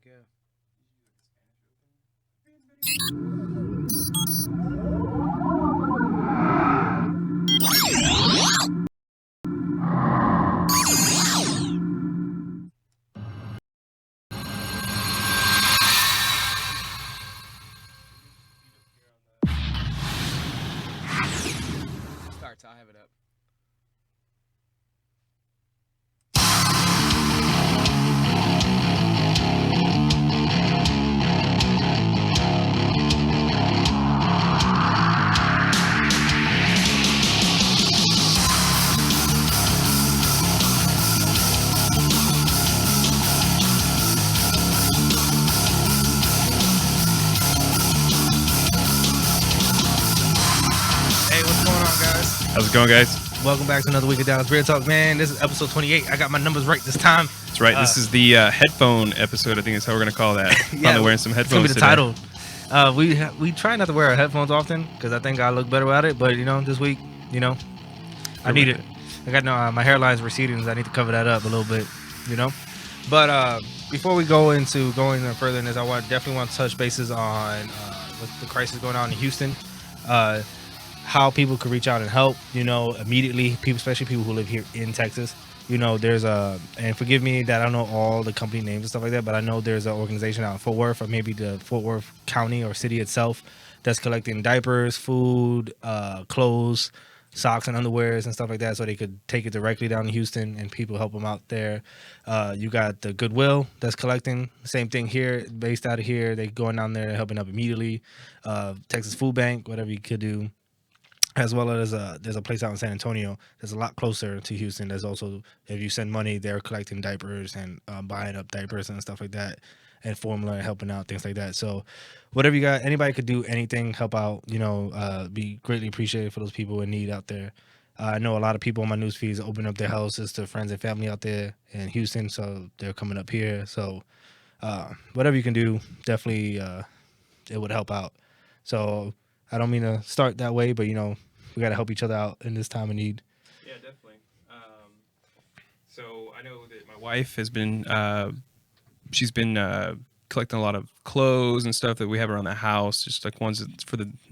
yeah. Starts. I'll have it up. Hey, what's going on, guys? How's it going, guys? Welcome back to another week of Dallas Beertalk, man. This is episode 28. I got my numbers right this time. That's right. This is the headphone episode. I think is how we're gonna call that. Yeah, Finally wearing some It's gonna headphones be the today. title. We try not to wear our headphones often because I think I look better without it. But this week, I need it. I got my hairline's receding. So I need to cover that up a little bit. But before we go into going further in this, I definitely want to touch bases on what the crisis going on in Houston. How people could reach out and help, immediately. People, especially people who live here in Texas. There's and forgive me that I don't know all the company names and stuff like that, but I know there's an organization out in Fort Worth, or maybe the Fort Worth County or city itself, that's collecting diapers, food, clothes, socks and underwears and stuff like that, so they could take it directly down to Houston and people help them out there. You got the Goodwill that's collecting. Same thing here, based out of here. They going down there helping up immediately. Texas Food Bank, whatever you could do. As well as there's a place out in San Antonio that's a lot closer to Houston. There's also, if you send money, they're collecting diapers and buying up diapers and stuff like that, and formula and helping out, things like that. So whatever you got, anybody could do anything, help out, be greatly appreciated for those people in need out there. I know a lot of people on my news feeds open up their houses to friends and family out there in Houston, so they're coming up here. So whatever you can do, definitely it would help out. So I don't mean to start that way, but we got to help each other out in this time of need. Yeah, definitely. So I know that my wife has been, she's been collecting a lot of clothes and stuff that we have around the house, just like ones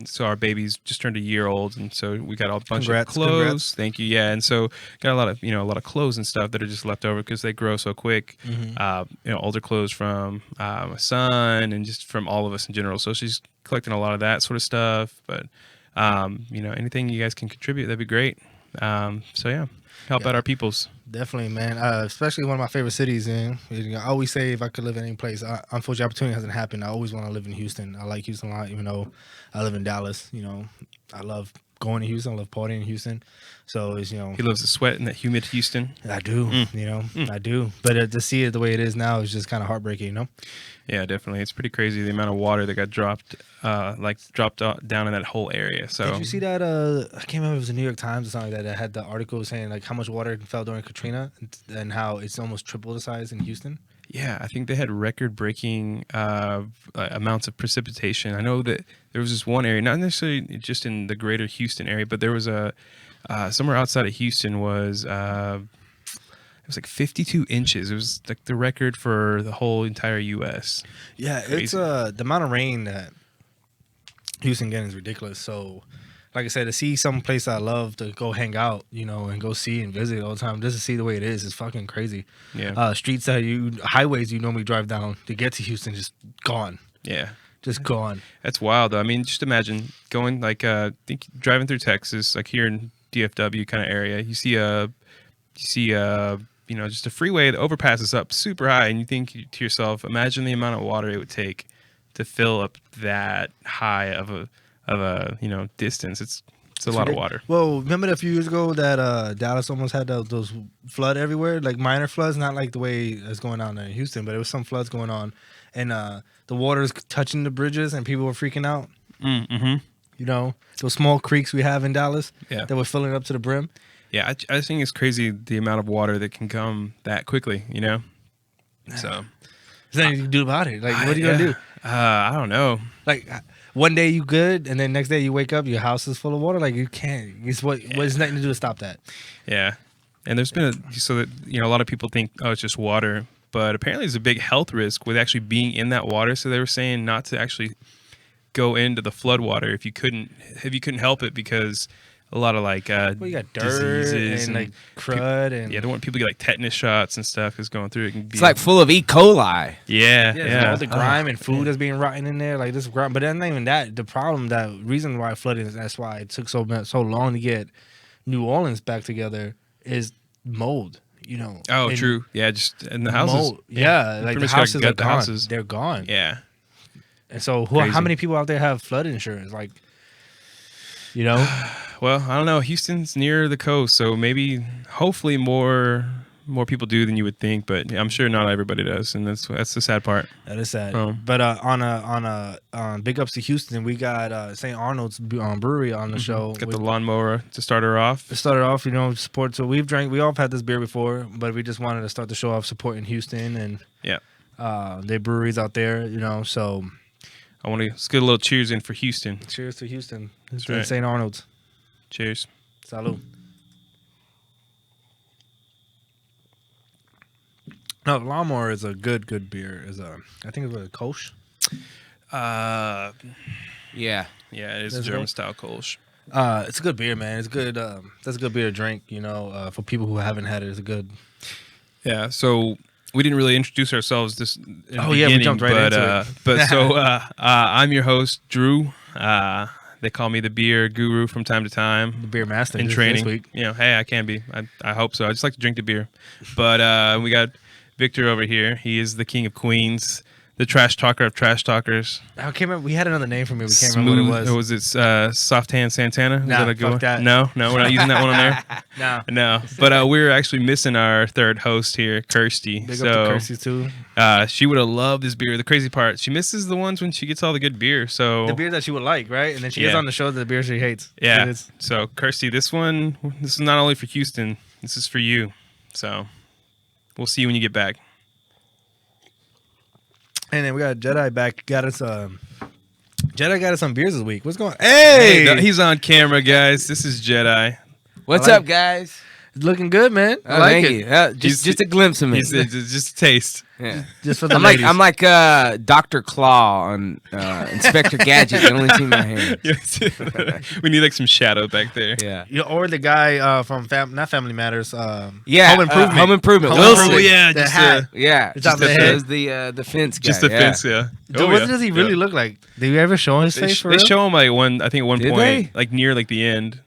so our baby's just turned a year old, and so we got a bunch of clothes. Congrats. Thank you. Yeah, and so got a lot of clothes and stuff that are just left over because they grow so quick. Older clothes from my son and just from all of us in general. So she's collecting a lot of that sort of stuff, but anything you guys can contribute, that'd be great. So yeah, help out our peoples. Definitely, man. Especially one of my favorite cities. I always say if I could live in any place, unfortunately, opportunity hasn't happened. I always want to live in Houston. I like Houston a lot, even though I live in Dallas. I love going to Houston. I love partying in Houston. So it's He loves the sweat in that humid Houston. I do. I do. But to see it the way it is now is just kind of heartbreaking. Yeah, definitely. It's pretty crazy the amount of water that got dropped down in that whole area. So did you see that? I can't remember if it was the New York Times or something like that had the article saying like how much water fell during Katrina and how it's almost triple the size in Houston. Yeah, I think they had record-breaking amounts of precipitation. I know that there was this one area, not necessarily just in the greater Houston area, but there was somewhere outside of Houston was it was like 52 inches. It was like the record for the whole entire U.S. Yeah, Crazy. it's the amount of rain that Houston getting is ridiculous. So, like I said, to see some place I love to go hang out, and go see and visit all the time, just to see the way it is fucking crazy. Yeah. Streets highways you normally drive down to get to Houston just gone. Yeah. Just gone. That's wild, though. I mean, just imagine going think driving through Texas, like here in DFW kind of area. You see just a freeway. The overpass is up super high, and you think to yourself, imagine the amount of water it would take to fill up that high of a distance. It's a lot of water. Well, remember a few years ago that Dallas almost had those flood everywhere, like minor floods, not like the way it's going on in Houston, but it was some floods going on, and the water's touching the bridges, and people were freaking out. Those small creeks we have in Dallas that were filling up to the brim. Yeah, I just think it's crazy the amount of water that can come that quickly, So there's nothing you can do about it. Like, what are you gonna do? I don't know. Like, one day you good, and then next day you wake up, your house is full of water. Like, you can't. There's nothing to do to stop that. Yeah, and there's been so that a lot of people think, oh, it's just water, but apparently there's a big health risk with actually being in that water. So they were saying not to actually go into the flood water if you couldn't help it, because a lot of like Well, you got dirt diseases and like crud and yeah, they want people to get like tetanus shots and stuff is going through. It can be It's like full of E. coli. yeah. all the grime and food that's being rotten in there, like this grime. But that's not even that. The problem, that reason why flooding is, that's why it took so long to get New Orleans back together, is mold. You know. Oh, And true. Yeah, just in the houses. mold. Yeah, like pretty the much gotta houses are gut the gone. houses. They're gone. Yeah. And so, how Crazy. many people out there have flood insurance? Like, you know. Well, I don't know. Houston's near the coast, so maybe, hopefully, more people do than you would think. But I'm sure not everybody does, and that's the sad part. That is sad. Oh. But on big ups to Houston, we got St. Arnold's Brewery on the show. Got the lawnmower to start her off. To start it off, support. So we all have had this beer before, but we just wanted to start the show off supporting Houston and their breweries out there. So I want to get a little cheers in for Houston. cheers to Houston. That's To right. St. Arnold's. Cheers. Salud. No, the lawnmower is a good beer. I think it's a Kolsch. Yeah. Yeah, it is That's German right. style Kolsch. It's a good beer, man. It's good. That's a good beer to drink. For people who haven't had it, it's a good. Yeah, so we didn't really introduce ourselves this. In the Oh, yeah, we beginning, jumped right but, into it. But so I'm your host, Drew. They call me the beer guru from time to time. The beer master In this training. week. Hey, I can be. I hope so. I just like to drink the beer. But we got Victor over here. He is the king of queens, the trash talker of trash talkers. I can't remember. We had another name for me. We can't remember what it was. Was it Soft Hand Santana? Was Nah, that a good fuck one? that. No, we're not using that one on there. Nah. No, but we're actually missing our third host here, Kirsty. Big so up to Kirsty too. she would have loved this beer. The crazy part, she misses the ones when she gets all the good beer. So The beer that she would like, right? And then she gets Yeah. on the show the beer she hates. yeah. It's- So Kirsty, this is not only for Houston. This is for you. So we'll see you when you get back. And then we got Jedi back. Jedi got us some beers this week. What's going on? Hey! He's on camera, guys. This is Jedi. What's I like- up, guys? Looking good, man. I Oh, like thank it. you. He's- Just a glimpse of me. He said just a taste. Yeah. Just for the I'm ladies. like Dr. Claw on Inspector Gadget. You only see my hand. We need like some shadow back there. Yeah. Or the guy from not Family Matters. Yeah. Home Improvement. Home Improvement. Home Wilson. Oh yeah, The just hat. Yeah. It's on the He head. was the fence guy. just the yeah. fence. Yeah. Dude, Oh, what yeah. does he really Yeah. look like? Did you ever show his They, face sh- for they real? show him like I think at one Did point, they? like near like the end.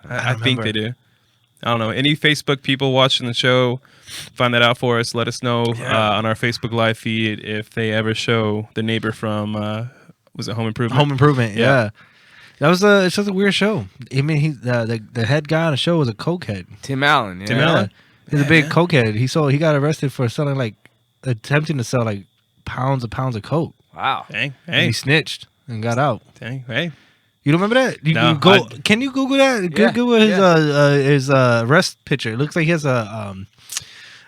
I don't think remember. they do. I don't know. Any Facebook people watching the show, find that out for us. Let us know on our Facebook live feed if they ever show the neighbor from was it Home Improvement? Home Improvement. Yeah. Yeah. That was it's just a weird show. I mean, the head guy on the show was a cokehead. Tim Allen. Yeah. Tim Allen? He's a big cokehead. He got arrested for selling attempting to sell like pounds of coke. Wow. Dang, And hey, he snitched and got out. dang, hey. You don't remember that? No, you can you Google that? Yeah, Google his arrest picture. It looks like he has a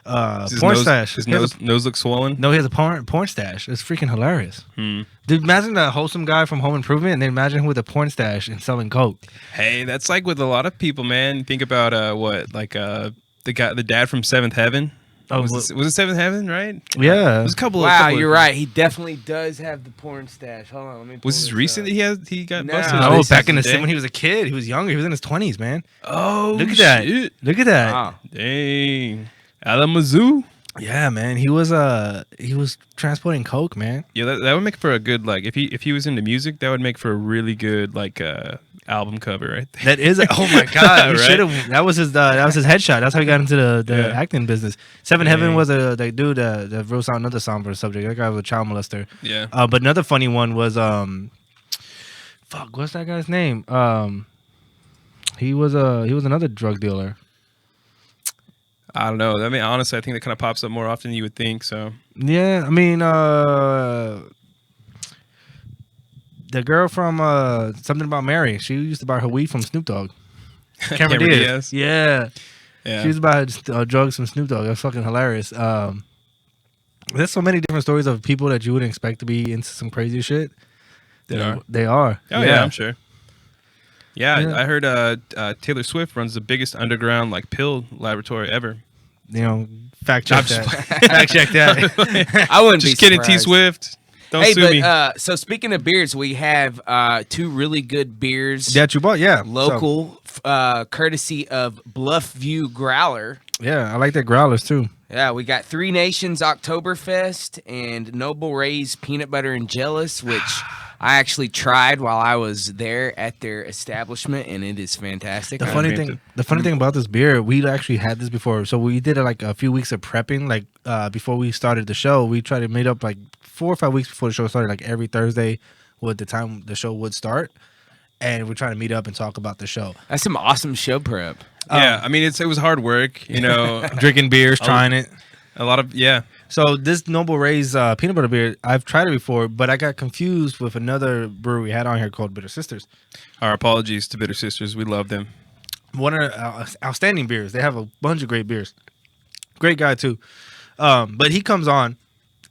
Does his porn nose, stash. His He has a- nose looks swollen. no, he has a porn stash. It's freaking hilarious. Hmm. Dude, imagine that wholesome guy from Home Improvement, and then imagine him with a porn stash and selling coke. Hey, that's like with a lot of people, man. Think about the dad from Seventh Heaven. Oh, was it Seventh Heaven, right? Yeah. There's a couple. Wow, of, you're right. He definitely does have the porn stash. Hold on, let me. Pull Was this recent? He got No. busted. No, Or this back in day? when he was a kid, he was younger. He was in his 20s, man. Oh, Look at that. shit. Look at that. Wow. Dang. Alamazoo. Yeah, man. He was transporting coke, man. Yeah, that would make for a good if he was into music, that would make for a really good album cover right there. That is oh my god. Right? Should have that was his headshot. That's how he got into the Yeah. acting business. Seven Heaven Dang. was the dude that wrote out another song for the subject. That guy was a child molester. Yeah. But another funny one was what's that guy's name? He was another drug dealer. I don't know. I mean, honestly, I think that kind of pops up more often than you would think. So Yeah, I mean the girl from Something About Mary, she used to buy her weed from Snoop Dogg. Cameron Cameron Diaz. Diaz. Yeah. yeah. She used to buy drugs from Snoop Dogg. That's fucking hilarious. There's so many different stories of people that you wouldn't expect to be into some crazy shit. They are. They are. Oh yeah, I'm sure. Yeah, Yeah. I heard Taylor Swift runs the biggest underground pill laboratory ever. fact check that. Fact check that. I wouldn't Just be kidding, T surprised. Swift. Don't Hey, sue me. but so speaking of beers, we have 2 really good beers, That you bought, yeah. local, courtesy of Bluff View Growler. Yeah, I like their growlers too. Yeah, we got Three Nations Oktoberfest and Noble Ray's Peanut Butter and Jealous, which I actually tried while I was there at their establishment, and it is fantastic. The funny thing about this beer, we actually had this before. So we did like a few weeks of prepping, like before we started the show. We tried to meet up like 4 or 5 weeks before the show started, like every Thursday, with the time the show would start, and we're trying to meet up and talk about the show. That's some awesome show prep. Yeah, I mean, it was hard work, Drinking beers, trying it. A lot of, So this Noble Ray's peanut butter beer, I've tried it before, but I got confused with another brewery we had on here called Bitter Sisters. Our apologies to Bitter Sisters. We love them. One of the outstanding beers. They have a bunch of great beers. Great guy too. But he comes on,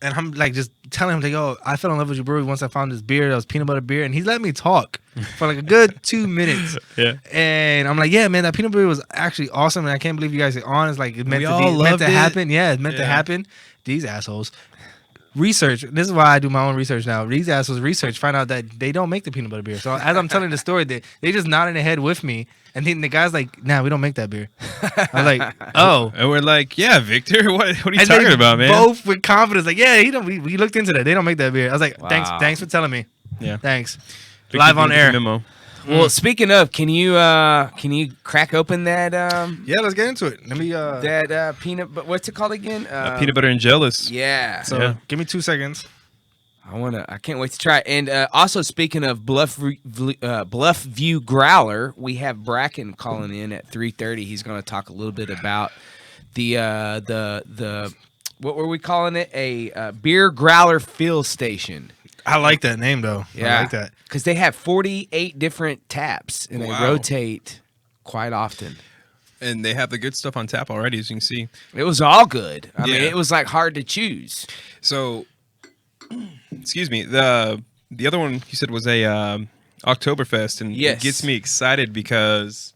and I'm like just telling him, like, "Oh, I fell in love with your brewery once I found this beer. That was peanut butter beer," and he let me talk for like a good 2 minutes. Yeah. And I'm like, "Yeah, man, that peanut butter was actually awesome, and I can't believe you guys are on. It's like it meant We to all be, meant loved to it. happen. Yeah, it's meant to Yeah. happen. These assholes." Research. This is why I do my own research now. These assholes research, find out that they don't make the peanut butter beer. So as I'm telling the story, they just nodding their head with me, and then the guy's like, "Nah, we don't make that beer." I'm like, "Oh." And we're like, yeah, Victor, what are you And talking they about, man? Both with confidence, like, "Yeah, he don't. We looked into that. They don't make that beer." I was like, Wow. Thanks for telling me. Yeah. Thanks." Victor Live on gave us a air. Memo. Well, speaking of, can you crack open that Yeah, let's get into it. Let me. that peanut? But what's it called again? Peanut butter and jealous. Yeah. So Yeah. give me 2 seconds. I can't wait to try it. And also speaking of Bluff View Growler, we have Bracken calling in at 3:30. He's going to talk a little bit about the what were we calling it? A beer growler fill station. I like that name though. Yeah. I like that. Because they have 48 different taps and they Wow. rotate quite often. And they have the good stuff on tap already, as you can see. It was all good. I mean, Yeah. it was like hard to choose. So, excuse me. The other one you said was a Oktoberfest, and Yes. it gets me excited because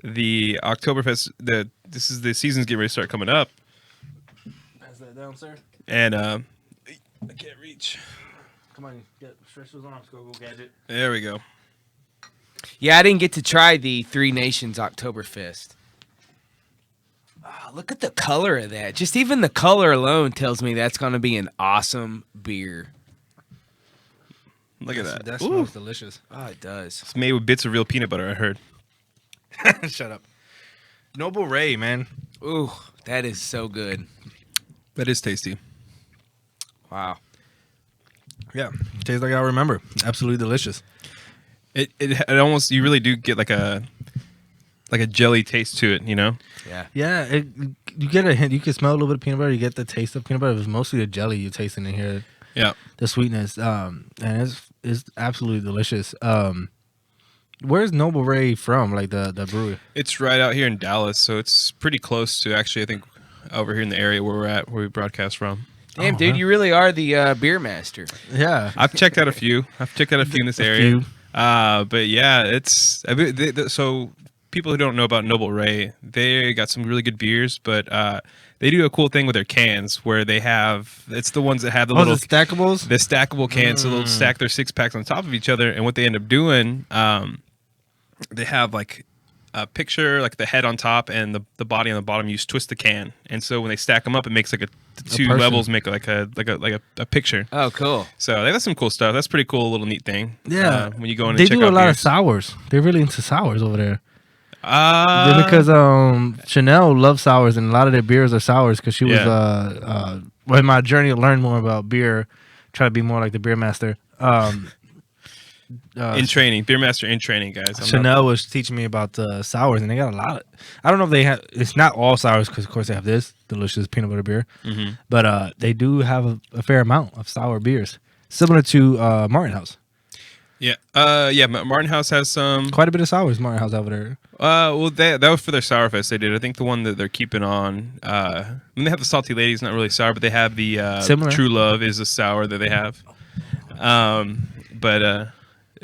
the Oktoberfest, the season's getting ready to start coming up, Pass that down, sir. and I can't reach. Come on, stretch those arms. Go gadget. There we go. Yeah, I didn't get to try the Three Nations Oktoberfest. Oh, look at the color of that. Just even the color alone tells me that's going to be an awesome beer. Look at that. That Ooh. smells delicious. Oh, it does. It's made with bits of real peanut butter, I heard. Shut up. Noble Ray, man. Ooh, that is so good. That is tasty. Wow. Yeah, tastes like I remember. Absolutely delicious. It almost, you really do get like a jelly taste to it, you know? Yeah. Yeah, you get a hint. You can smell a little bit of peanut butter. You get the taste of peanut butter. It's mostly the jelly you're tasting in here. Yeah. The sweetness. And it's absolutely delicious. Where's Noble Ray from? Like the brewery? It's right out here in Dallas, so it's pretty close to actually, I think, over here in the area where we're at, where we broadcast from. Damn, Oh, dude, wow. you really are the beer master. Yeah. I've checked out a few. In this area. few. But yeah, it's so people who don't know about Noble Ray, they got some really good beers, but they do a cool thing with their cans where they have, it's the ones that have the Oh, little the stackables? the stackable cans, so they'll stack their 6-packs on top of each other, and what they end up doing, they have like a picture, like the head on top and the body on the bottom. You just twist the can, and so when they stack them up, it makes like the two person. levels make like a picture. Oh, cool. So that's some cool stuff. That's pretty cool, little neat thing. Yeah. when you go in and They check do a out lot of beers. sours. They're really into sours over there. Because Because Chanel loves sours, and a lot of their beers are sours. Because she was well, in my journey to learn more about beer, try to be more like the beer master. in training, beer master in training, guys. Chanel was teaching me about the sours, and they got a lot. I don't know if they have. It's not all sours because, of course, they have this delicious peanut butter beer. Mhm. But they do have a fair amount of sour beers, similar to Martin House. Yeah, Martin House has some. Quite a bit of sours. Martin House over there. Well, that was for their Sourfest they did. I think the one that they're keeping on. When they have the Salty Lady, it's not really sour, but they have the Similar. True Love is a sour that they have. But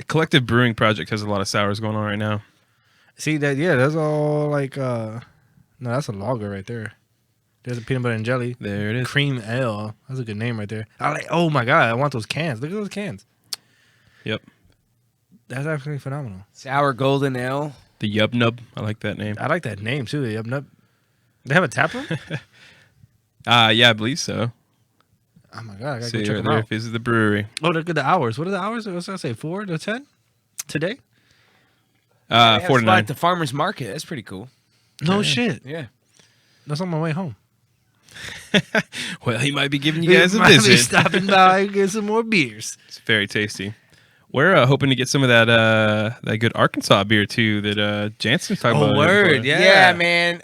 Collective Brewing Project has a lot of sours going on right now. See that? Yeah, that's all like. No, that's a lager right there. There's a peanut butter and jelly. There it is. Cream ale. That's a good name right there. Oh my god, I want those cans. Look at those cans. Yep. That's actually phenomenal. Sour golden ale. The Yub Nub. I like that name. I like that name too. Yep, nope. They have a tap room? Yeah, I believe so. Oh my god, I gotta See go check right them there. out. Visit the brewery. Oh, look at the hours. What are the hours? What did I say? 4 to 10 today? They have 4 to spot 9. at the farmer's market. That's pretty cool. No shit. Yeah. That's on my way home. Well, he might be giving you guys a Might be visit. stopping by and get some more beers. It's very tasty. We're hoping to get some of that good Arkansas beer too that Jansen's talking about. word, before. yeah. Yeah, man.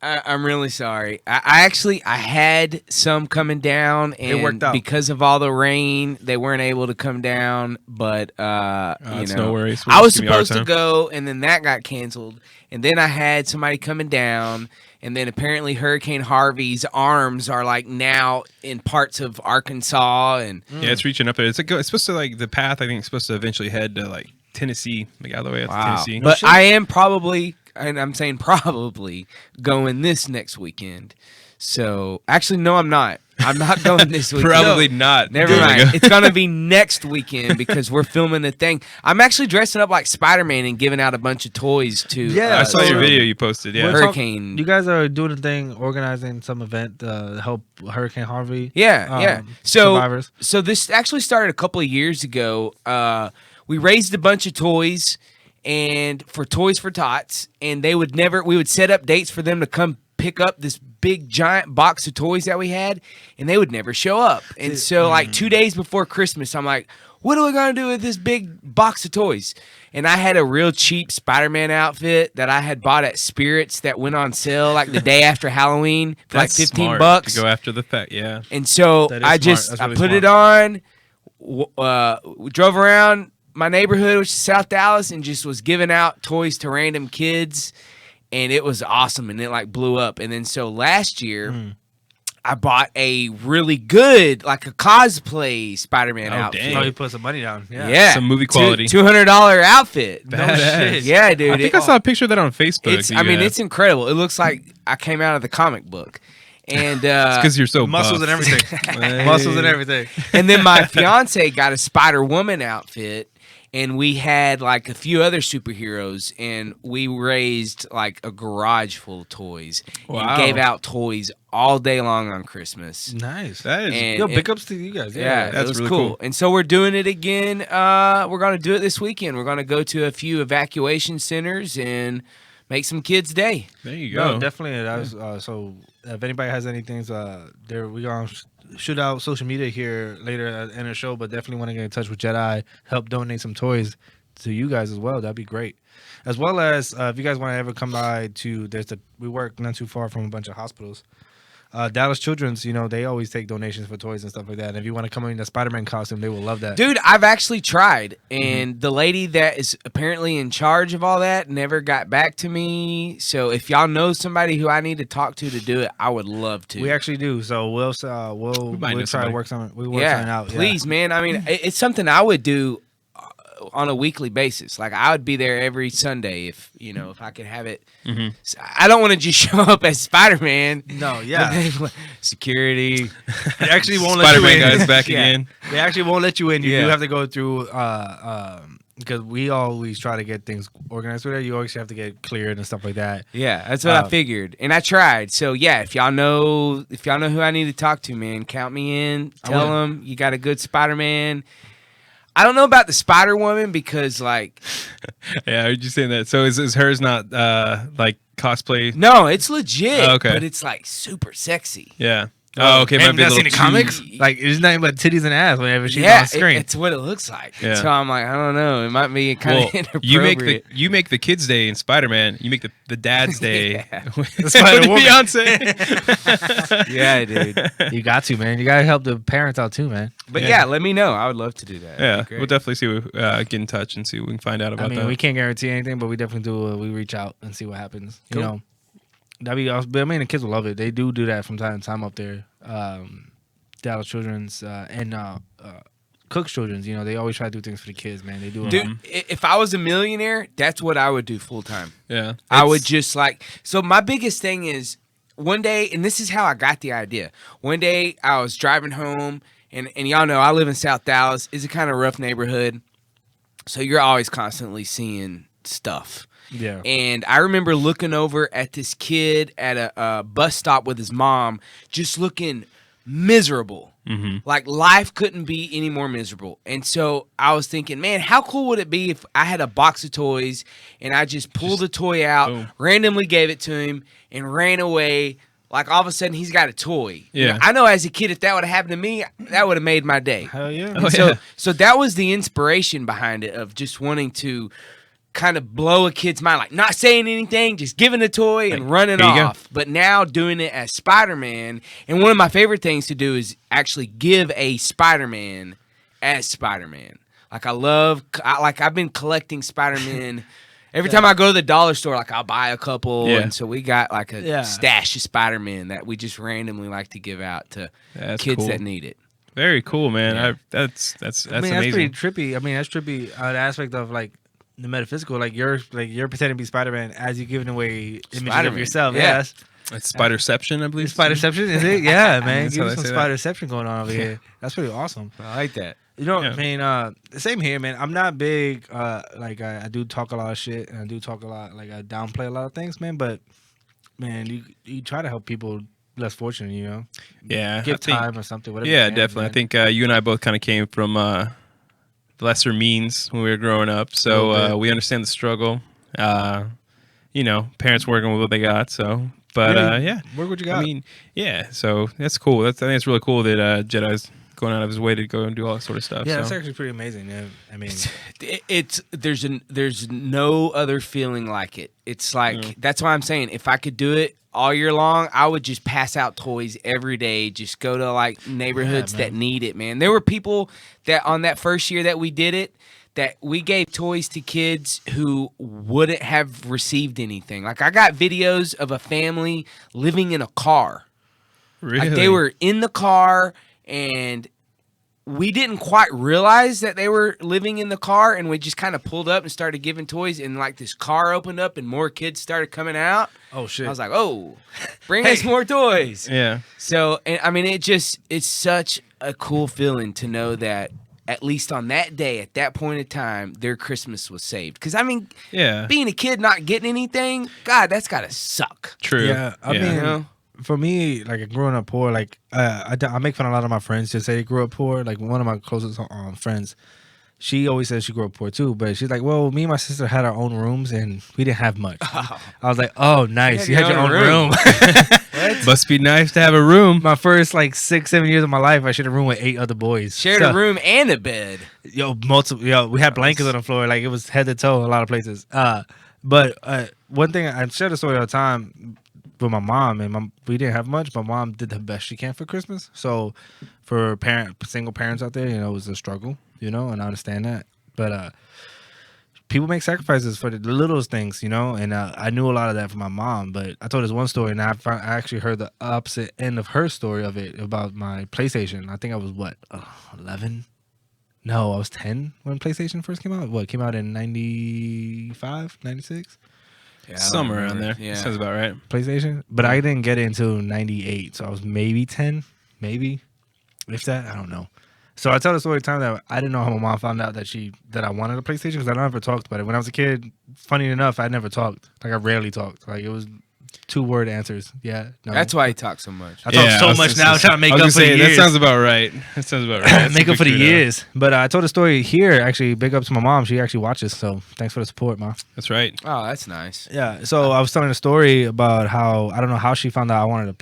I'm really sorry. I had some coming down, and It worked out. because of all the rain, they weren't able to come down. But it's no worries. We'll I was just give you a hard supposed to time. go, and then that got canceled. And then I had somebody coming down, and then apparently Hurricane Harvey's arms are like now in parts of Arkansas, and Yeah, it's reaching up there. It's supposed to the path. I think it's supposed to eventually head to like Tennessee, like all the way out to Tennessee. But I am probably, and I'm saying probably, going this next weekend. So actually, no, I'm not. I'm not going this weekend. Probably not. Never There we mind. go. It's gonna be next weekend because we're filming the thing. I'm actually dressing up like Spider-Man and giving out a bunch of toys to. Yeah, I saw your so- video you posted. Yeah. We're Hurricane. You guys are doing a thing, organizing some event to help Hurricane Harvey. Yeah. So survivors. So this actually started a couple of years ago. We raised a bunch of toys and for Toys for Tots, and we would set up dates for them to come pick up this big giant box of toys that we had, and they would never show up. And so like 2 days before Christmas, I'm like, what are we gonna do with this big box of toys? And I had a real cheap Spider-Man outfit that I had bought at Spirits that went on sale like the day after Halloween for That's like smart $15. to go after the fact. Yeah. And so That is I smart. just That's I really put smart. it on, we drove around my neighborhood, which is South Dallas, and just was giving out toys to random kids, and it was awesome, and it like blew up. And then so last year, I bought a really good, like a cosplay Spider-Man Oh, outfit. dang. Oh, you put some money down. Yeah. Yeah, Some movie quality. $200 outfit. Badass. shit. Yeah, dude. I think I saw a picture of that on Facebook. It's. that I you mean, had. it's incredible. It looks like I came out of the comic book, and It's because you're so Muscles buff. and everything. Muscles and everything. And then my fiance got a Spider-Woman outfit, and we had like a few other superheroes, and we raised like a garage full of toys Wow. and gave out toys all day long on Christmas. Nice. That is. And Yo, it- big ups to you guys. Yeah, Yeah. that's it was really cool. cool. And so we're doing it again. We're going to do it this weekend. We're going to go to a few evacuation centers and make some kids' day. There you go. No, definitely. That was, so if anybody has anything, there we gonna shoot out social media here later in the show. But definitely want to get in touch with Jedi, help donate some toys to you guys as well. That'd be great. As well as if you guys want to ever come by to, we work not too far from a bunch of hospitals. Dallas Children's, they always take donations for toys and stuff like that. And if you want to come in a Spider-Man costume, they will love that. Dude, I've actually tried, and the lady that is apparently in charge of all that never got back to me. So if y'all know somebody who I need to talk to do it, I would love to. We actually do. So we'll might know try to somebody. work something. We work something out. Please, man. I mean, it's something I would do on a weekly basis. Like I would be there every Sunday if I could have it. Mhm. I don't want to just show up as Spider-Man. No, yeah. Security. They actually won't let you Spider-Man in. guys back Yeah. again. They actually won't let you in. You Yeah. do have to go through because we always try to get things organized with it. You always have to get cleared and stuff like that. Yeah, that's what I Um, figured, and I tried. So yeah, if y'all know who I need to talk to, man, count me in. I Tell will. them you got a good Spider-Man. I don't know about the Spider-Woman because like Yeah, I heard you saying that. So is hers not like cosplay? no, it's legit, Oh, okay. but it's like super sexy. Yeah. Oh, okay. Have Might you be a not seen little the comics? too- Like it's nothing but titties and ass whenever she's Yeah, on screen. it's what it looks like. Yeah. So I'm like, I don't know. It might be kind Well, of inappropriate. you make the kids' day in Spider-Man. You make the dad's day Yeah. with Spider-Woman. Beyonce. Yeah, dude. You got to, man. You got to help the parents out too, man. But Yeah. yeah, let me know. I would love to do that. That'd Yeah, be great. we'll definitely see. Get in touch and see what we can find out about I mean, that. we can't guarantee anything, but we definitely do. We reach out and see what happens. Cool. You know, that'd be awesome. But I mean, the kids will love it. They do that from time to time up there. Dallas Children's and Cook's Children's. They always try to do things for the kids, man. They do. Dude, if I was a millionaire, that's what I would do full time. Yeah, I would just like. So my biggest thing is, one day, and this is how I got the idea. One day I was driving home, and y'all know I live in South Dallas. It's a kind of rough neighborhood, so you're always constantly seeing stuff. Yeah. And I remember looking over at this kid at a bus stop with his mom, just looking miserable. Like life couldn't be any more miserable. And so I was thinking, man, how cool would it be if I had a box of toys and I just pulled a toy out, boom. randomly gave it to him, and ran away. Like all of a sudden he's got a toy. Yeah. You know, I know as a kid, if that would have happened to me, that would have made my day. Hell yeah. Oh, So, yeah. so that was the inspiration behind it, of just wanting to kind of blow a kid's mind, like not saying anything, just giving a toy and running here you go. off. But now doing it as Spider-Man, and one of my favorite things to do is actually give a Spider-Man as Spider-Man. Like I've been collecting Spider-Man. Every time I go to the dollar store, like I'll buy a couple, Yeah. and so we got like a Yeah. stash of Spider-Man that we just randomly like to give out to That's kids cool. that need it. Very cool, man. Yeah. That's I mean, amazing. that's pretty trippy. I mean, that's trippy. The aspect of like the metaphysical, like you're pretending to be Spider-Man as you're giving away images of Spider-Man. yourself. Yeah. Yeah, that's It's Spiderception, I believe. Spiderception, is it? Yeah, man. That's Give how me they some say that. Spiderception going on over here. That's pretty awesome. I like that. You know, Yeah. I mean, same here, man. I'm not big. Like I do talk a lot of shit, and I do talk a lot. Like I downplay a lot of things, man. But man, you try to help people less fortunate. You know, Yeah, give I think- time or something. Whatever. you Yeah, can, definitely. man. I think you and I both kind of came from lesser means when we were growing up, Little so bit. we understand the struggle. You know, parents working with what they got. So, but yeah, work what you got. I mean, yeah. So that's cool. I think it's really cool that Jedi's going out of his way to go and do all that sort of stuff. yeah, so. that's actually pretty amazing. Yeah, I mean, There's no other feeling like it. It's like that's why I'm saying if I could do it all year long, I would just pass out toys every day. Just go to like neighborhoods that man. need it, man. There were people that on that first year that we did it, that we gave toys to kids who wouldn't have received anything. Like I got videos of a family living in a car. Really? Like they were in the car and we didn't quite realize that they were living in the car, and we just kind of pulled up and started giving toys, and like this car opened up and more kids started coming out. oh shit. I was like, oh, bring us more toys. Yeah. So, and I mean, it's such a cool feeling to know that at least on that day, at that point in time, their Christmas was saved. Because I mean, Yeah. being a kid not getting anything, God, that's gotta suck. True. Yeah, I mean, You know? for me, like growing up poor, like I make fun of a lot of my friends just say they grew up poor. Like one of my closest friends, she always says she grew up poor too, but she's like, well, me and my sister had our own rooms and we didn't have much. I was like, oh, nice, you had your own room. Must be nice to have a room. My first like 6-7 years of my life, I shared a room with 8 other boys. Shared a room and a bed. We had blankets on the floor, like it was head to toe a lot of places. But one thing, I share the story all the time with my mom, and we didn't have much, but mom did the best she can for Christmas. So for single parents out there, you know, it was a struggle, you know, and I understand that. But people make sacrifices for the littlest things, you know, and I knew a lot of that from my mom. But I told this one story, and I actually heard the opposite end of her story of it about my PlayStation. I think I was 11. No, I was 10 when PlayStation first came out. What, came out in 95, 96? Yeah, I don't Somewhere around remember. there. Yeah. Sounds about right. PlayStation? But I didn't get it until 98, so I was maybe 10, maybe. If that, I don't know. So I tell the story of the time that I didn't know how my mom found out that I wanted a PlayStation because I never talked about it. When I was a kid, funny enough, I never talked. Like I rarely talked. Like it was 2-word answers. Yeah. No. That's why he talks so much. I talk Yeah, I so was much just- now trying to make I was up gonna for the say, years. That sounds about right. That sounds about right. That's Make a up for big the kudos. years. But I told the story here, actually, big up to my mom. She actually watches, so thanks for the support, Mom. That's right. Oh, that's nice. Yeah, so I was telling a story about how, I don't know how she found out I wanted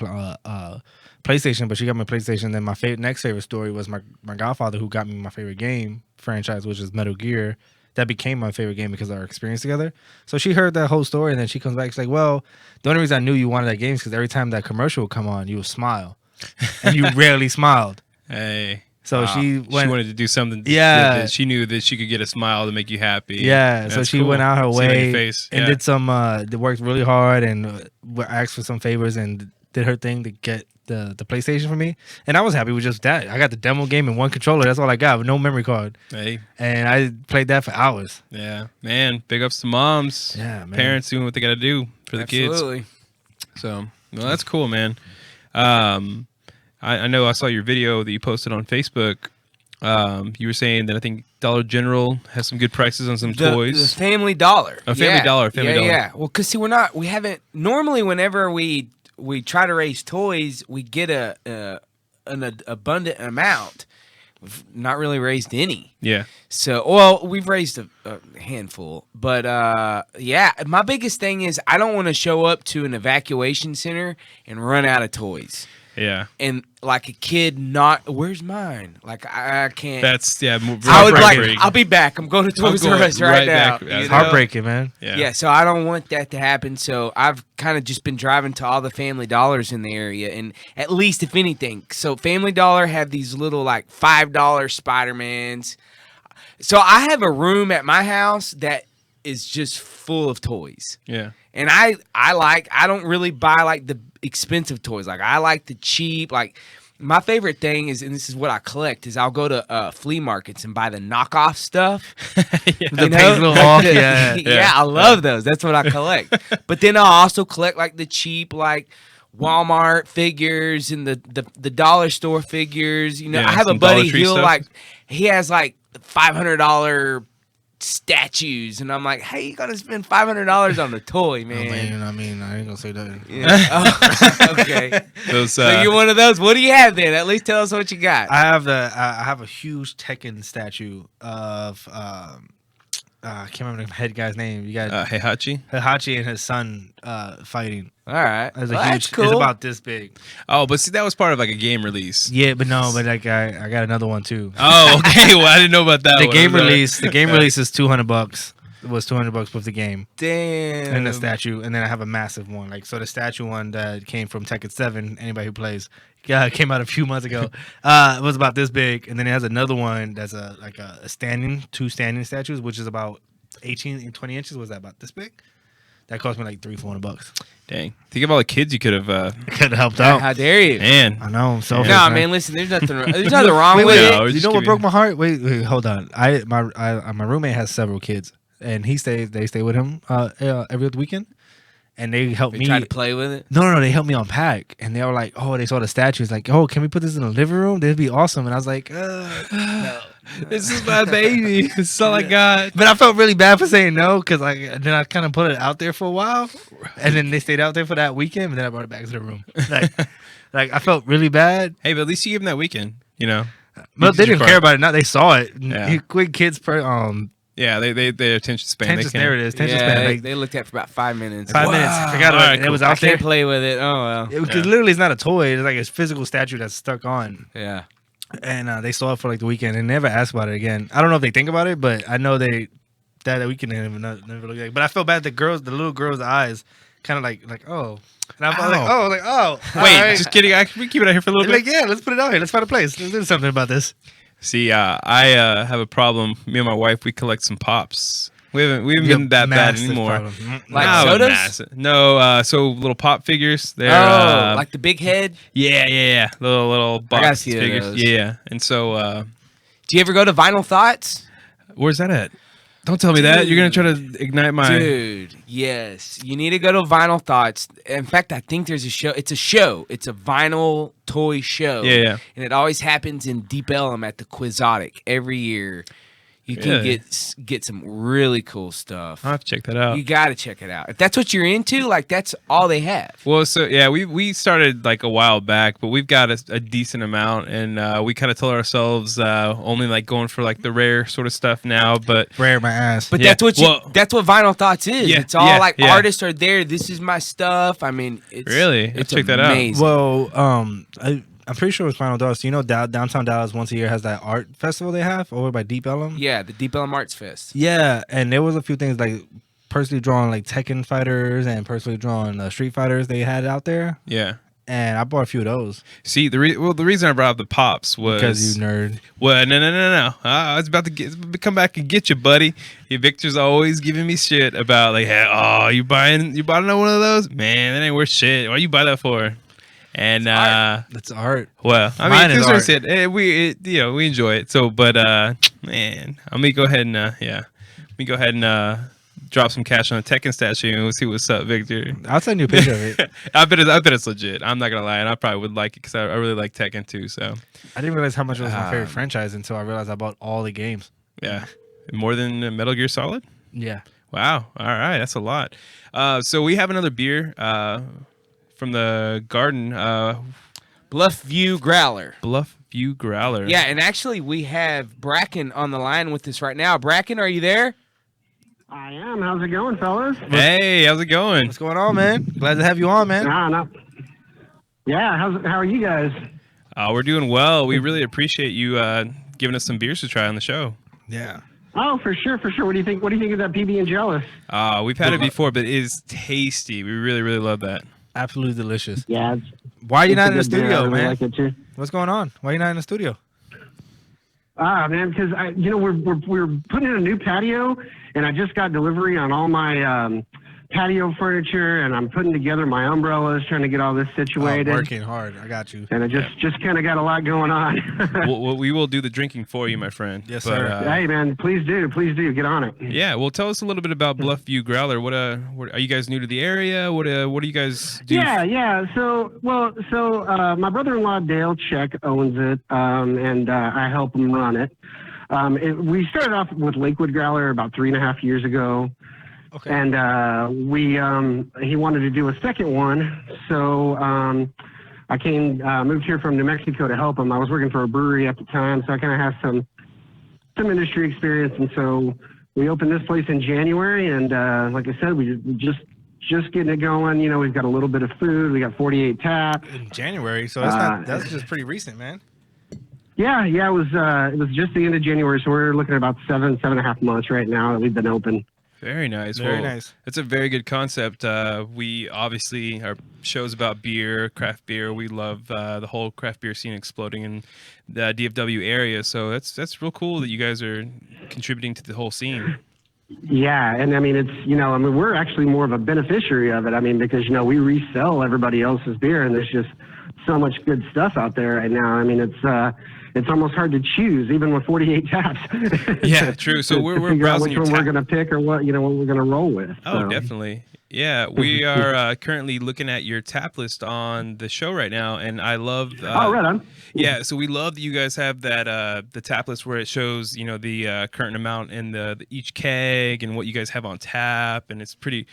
a PlayStation, but she got me a PlayStation. Then my next favorite story was my godfather who got me my favorite game franchise, which is Metal Gear. That became my favorite game because of our experience together. So she heard that whole story, and then she comes back. She's like, well, the only reason I knew you wanted that game is because every time that commercial would come on, you would smile. And you rarely smiled. Hey. So she She wanted to do something. Yeah. that she knew that she could get a smile to make you happy. Yeah, so That's she cool. went out her See it on your way face. and Yeah. did some. They worked really hard and asked for some favors and did her thing to get the PlayStation for me. And I was happy with just that. I got the demo game and one controller. That's all I got with no memory card. Hey. And I played that for hours. Yeah. Man, big ups to moms. Yeah, man. Parents doing what they got to do for the kids. Absolutely. So Well, that's cool, man. I know I saw your video that you posted on Facebook. You were saying that I think Dollar General has some good prices on some toys. The Family Dollar. Family Dollar. Yeah. Well, because see, we haven't normally whenever we try to raise toys, we get an abundant amount. We've not really raised any. Yeah. So, well, we've raised a handful, but yeah, my biggest thing is I don't want to show up to an evacuation center and run out of toys. Yeah. And like a kid, where's mine? Like I can't. That's I would like. I'll be back. I'm going to Toys R Us right now. It's heartbreaking, man. Yeah. So I don't want that to happen. So I've kind of just been driving to all the Family Dollars in the area, and at least if anything, so Family Dollar have these little like $5 Spider-Mans. So I have a room at my house that is just full of toys. Yeah. And I don't really buy like the expensive toys. Like I like the cheap. Like my favorite thing is, and this is what I collect, is I'll go to flea markets and buy the knockoff stuff. The little off. Yeah, I love those. That's what I collect. But then I'll also collect like the cheap like Walmart figures and the dollar store figures. You know, I have a buddy. He has like $500 statues, and I'm like, hey, you gotta spend $500 on a toy, man. I mean, I ain't gonna say that. Yeah. Okay. So you're one of those. What do you have then? At least tell us what you got. I have a huge Tekken statue of I can't remember the head guy's name. You got Heihachi and his son fighting. All right, that's cool. It's about this big. Oh, but see, that was part of like a game release. Yeah, but like I got another one too. Oh, okay. Well, I didn't know about that. The game release is $200. It was $200 with the game. Damn. And the statue, and then I have a massive one. Like, so the statue one that came from Tekken 7. Anybody who plays, came out a few months ago. It was about this big, and then it has another one that's two standing statues, which is about 18 and 20 inches. Was that about this big? That cost me like $300-400. Dang! Think of all the kids you could have helped out. How dare you, man? I know. So man. Listen, there's nothing wrong with it. You know what broke my heart? Wait, hold on. My roommate has several kids, and they stay with him every other weekend. And they helped me try to play with it. No, they helped me unpack, and they were like, "Oh, they saw the statues, like, oh, can we put this in the living room? That'd be awesome." And I was like, "No, this is my baby. This is all I got." But I felt really bad for saying no, because then I kind of put it out there for a while, and then they stayed out there for that weekend, and then I brought it back to the room. Like I felt really bad. Hey, but at least you gave them that weekend, you know. But they didn't care about it. Now they saw it. Yeah. Quick kids Yeah, their attention span. There it is. They looked at it for about 5 minutes. 5 minutes. I forgot about it. It was out there. I can't play with it. Oh, well. Because literally it's not a toy. It's like a physical statue that's stuck on. Yeah. And they saw it for like the weekend and never asked about it again. I don't know if they think about it, but I know that weekend they never look at it. But I felt bad. The little girl's eyes kind of like, oh. And I was like, oh. Wait, right. Just kidding. Can we keep it out here for a little bit? Like, yeah, let's put it out here. Let's find a place. Let's do something about this. See, I have a problem. Me and my wife, we collect some pops. We haven't been that bad anymore. Like sodas? No, so little pop figures. They're like the big head. Yeah. Little box I gotta see figures. Those. Yeah, and so. Do you ever go to Vinyl Thoughts? Where's that at? Don't tell me that. You're gonna try to ignite my. Dude, yes. You need to go to Vinyl Thoughts. In fact, I think there's a show. It's a show. It's a vinyl toy show. Yeah. And it always happens in Deep Ellum at the Quixotic every year. You can get some really cool stuff. I'll have to check that out. You got to check it out. If that's what you're into, like that's all they have. Well, so yeah, we started like a while back, but we've got a decent amount, and we kind of told ourselves only like going for like the rare sort of stuff now. But rare my ass. But that's what Vinyl Thoughts is. Yeah, it's all artists are there. This is my stuff. I mean, it's really it's check amazing. that out. Well, I'm pretty sure it's Vinyl Thoughts. You know, downtown Dallas once a year has that art festival they have over by Deep Ellum. Yeah, the Deep Ellum Arts Fest. Yeah, and there was a few things like personally drawn like Tekken fighters and personally drawn Street Fighters they had out there. Yeah. And I bought a few of those. See, the reason I brought up the pops was because you nerd. Well, no. I was about to come back and get you, buddy. Victor's always giving me shit about like, hey, oh, you bought another one of those? Man, that ain't worth shit. Why you buy that for? And that's art. Well, I Mine mean, is art. Said we enjoy it. So, but man, let me go ahead and drop some cash on a Tekken statue and we'll see what's up, Victor. I'll send you a picture of it. I bet it's legit. I'm not gonna lie, and I probably would like it because I really like Tekken too. So I didn't realize how much it was my favorite franchise until I realized I bought all the games. yeah, more than Metal Gear Solid. Yeah. Wow. All right, that's a lot. So we have another beer from the garden, Bluff View Growler. Bluff View Growler. Yeah, and actually we have Bracken on the line with us right now. Bracken, are you there? I am. How's it going, fellas? Hey, how's it going? What's going on, man? Glad to have you on, man. No. Yeah, how are you guys? We're doing well. We really appreciate you giving us some beers to try on the show. Yeah. Oh, for sure. What do you think? What do you think of that PB and Jealous? We've had it before, but it is tasty. We really, really love that. Absolutely delicious. Yeah. Why are you not in the it's a good beer. I studio, really man? like it too. What's going on? Why are you not in the studio? Man, because we're putting in a new patio, and I just got delivery on all my patio furniture, and I'm putting together my umbrellas, trying to get all this situated. Working hard. I got you. And I just kind of got a lot going on. We will do the drinking for you, my friend. Yes, sir. Hey, man, please do, get on it. Yeah, well, tell us a little bit about Bluff View Growler. What are you guys new to the area? What do you guys do? Yeah. So my brother-in-law Dale Check owns it, and I help him run it. We started off with Lakewood Growler about 3.5 years ago. Okay. And he wanted to do a second one, so I moved here from New Mexico to help him. I was working for a brewery at the time, so I kind of have some industry experience, and so we opened this place in January. And like I said, we just getting it going. You know, we've got a little bit of food. We got 48 taps In January, so that's just pretty recent, man. Yeah, it was just the end of January, so we're looking at about 7.5 months right now that we've been open. Very nice. Very nice. It's a very good concept. We obviously, our show's about beer, craft beer. We love the whole craft beer scene exploding in the DFW area. So that's real cool that you guys are contributing to the whole scene. Yeah, and I mean, we're actually more of a beneficiary of it. I mean, because, we resell everybody else's beer, and there's just so much good stuff out there right now. I mean, it's almost hard to choose, even with 48 taps. Yeah, true. So we're figure out browsing which one we're going to pick or what we're going to roll with. Oh, so. definitely. Yeah, we are currently looking at your tap list on the show right now, and I love. Right on. Yeah, so we love that you guys have that the tap list where it shows the current amount in the each keg and what you guys have on tap, and it's pretty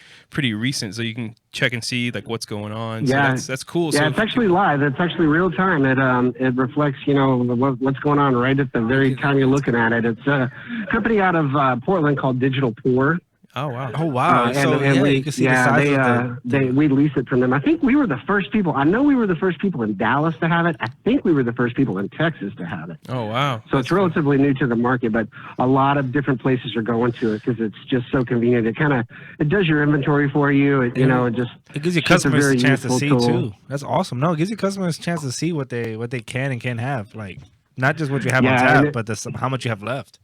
recent, so you can check and see like what's going on. Yeah, so that's cool. Yeah, so it's actually live. It's actually real time. It reflects what's going on right at the very time you're looking at it. It's a company out of Portland called Digital Pour. Oh wow! Oh wow! You can see the size we lease it from them. I think we were the first people. I know we were the first people in Dallas to have it. I think we were the first people in Texas to have it. Oh wow! So it's relatively new to the market, but a lot of different places are going to it because it's just so convenient. It does your inventory for you. It gives you customers a chance to see tool. too. That's awesome. No, it gives you customers a chance to see what they can and can't have. Like not just what you have on tap, but how much you have left.